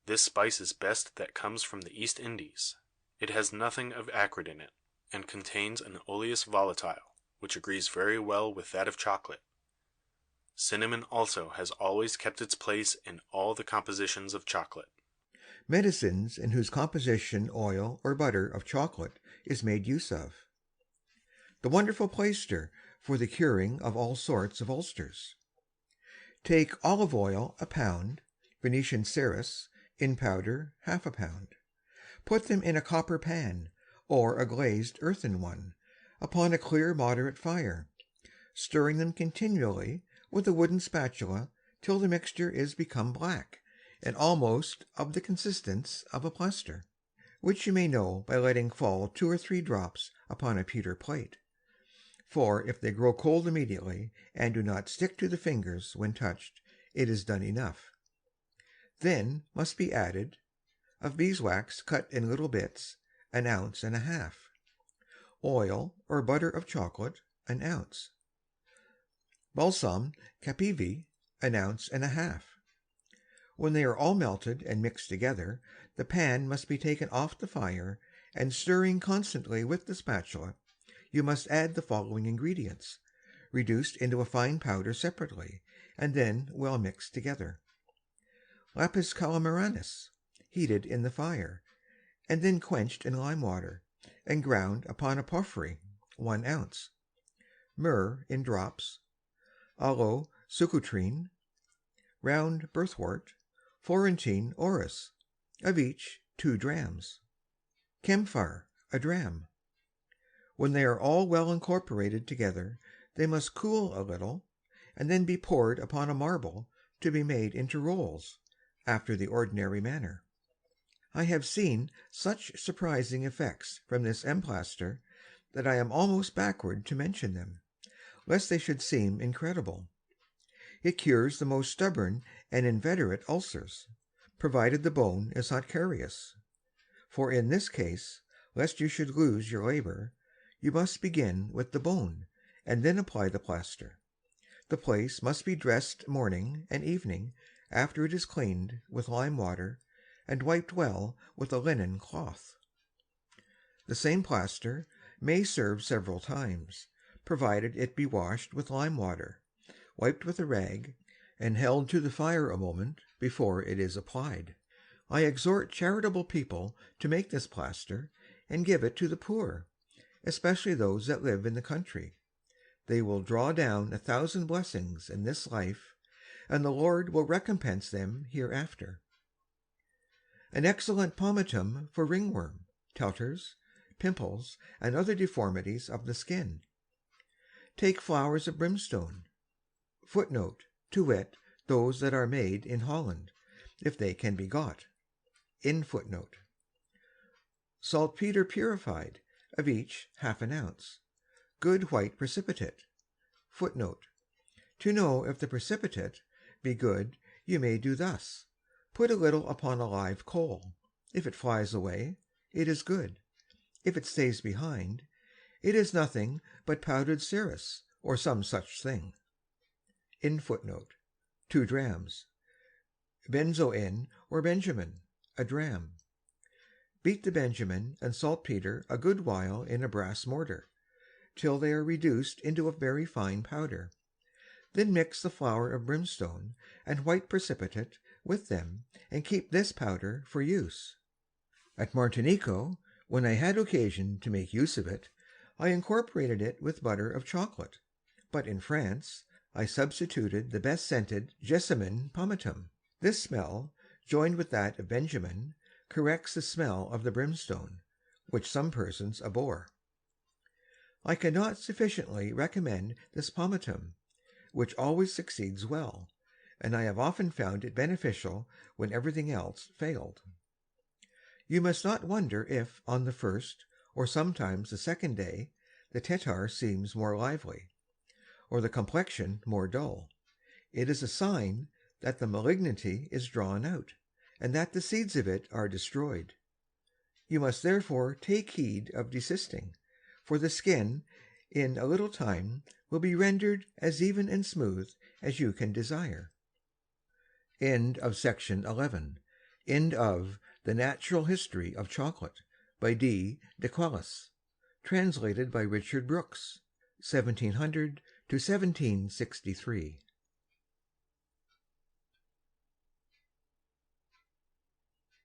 This spice is best that comes from the East Indies. It has nothing of acrid in it, and contains an oleous volatile, which agrees very well with that of chocolate. Cinnamon also has always kept its place in all the compositions of chocolate. Medicines in whose composition oil or butter of chocolate is made use of. The wonderful plaister for the curing of all sorts of ulcers. Take olive oil a pound, Venetian cerise in powder half a pound. Put them in a copper pan, or a glazed earthen one, upon a clear moderate fire, stirring them continually with a wooden spatula till the mixture is become black, and almost of the consistence of a plaster, which you may know by letting fall 2 or 3 drops upon a pewter plate. For if they grow cold immediately, and do not stick to the fingers when touched, it is done enough. Then must be added, of beeswax cut in little bits, 1.5 ounces. Oil or butter of chocolate, 1 ounce. balsam capivi, an ounce and a half. When they are all melted and mixed together, the pan must be taken off the fire, and stirring constantly with the spatula, you must add the following ingredients, reduced into a fine powder separately, and then well mixed together. Lapis calaminaris, heated in the fire, and then quenched in lime water, and ground upon a porphyry, 1 ounce. Myrrh in drops. Aloe succotrine, round birthwort, Florentine orris, of each 2 drams. Camphor, a dram. When they are all well incorporated together, they must cool a little, and then be poured upon a marble to be made into rolls, after the ordinary manner. I have seen such surprising effects from this emplaster that I am almost backward to mention them, lest they should seem incredible. It cures the most stubborn and inveterate ulcers, provided the bone is not carious. For in this case, lest you should lose your labor, you must begin with the bone, and then apply the plaster. The place must be dressed morning and evening after it is cleaned with lime water, and wiped well with a linen cloth. The same plaster may serve several times, provided it be washed with lime water, wiped with a rag, and held to the fire a moment before it is applied. I exhort charitable people to make this plaster, and give it to the poor, especially those that live in the country. They will draw down 1,000 blessings in this life, and the Lord will recompense them hereafter. An excellent pomatum for ringworm, tetters, pimples, and other deformities of the skin. Take flowers of brimstone, footnote, to wit, those that are made in Holland, if they can be got, in footnote. Saltpeter purified, of each half an ounce. Good white precipitate, footnote. To know if the precipitate be good, you may do thus. Put a little upon a live coal. If it flies away, it is good. If it stays behind, it is nothing but powdered cerris, or some such thing. In footnote. 2 drams. Benzoin or benjamin, a dram. Beat the benjamin and saltpeter a good while in a brass mortar, till they are reduced into a very fine powder. Then mix the flower of brimstone and white precipitate with them, and keep this powder for use. At Martinico, when I had occasion to make use of it, I incorporated it with butter of chocolate, but in France I substituted the best scented jessamine pomatum. This smell, joined with that of benjamin, corrects the smell of the brimstone, which some persons abhor. I cannot sufficiently recommend this pomatum, which always succeeds well, and I have often found it beneficial when everything else failed. You must not wonder if, on the first, or sometimes the second day, the tetar seems more lively, or the complexion more dull. It is a sign that the malignity is drawn out, and that the seeds of it are destroyed. You must therefore take heed of desisting, for the skin in a little time will be rendered as even and smooth as you can desire. End of Section 11. End of The Natural History of Chocolate, by D. de Calyx, translated by Richard Bookz, 1700 to 1763.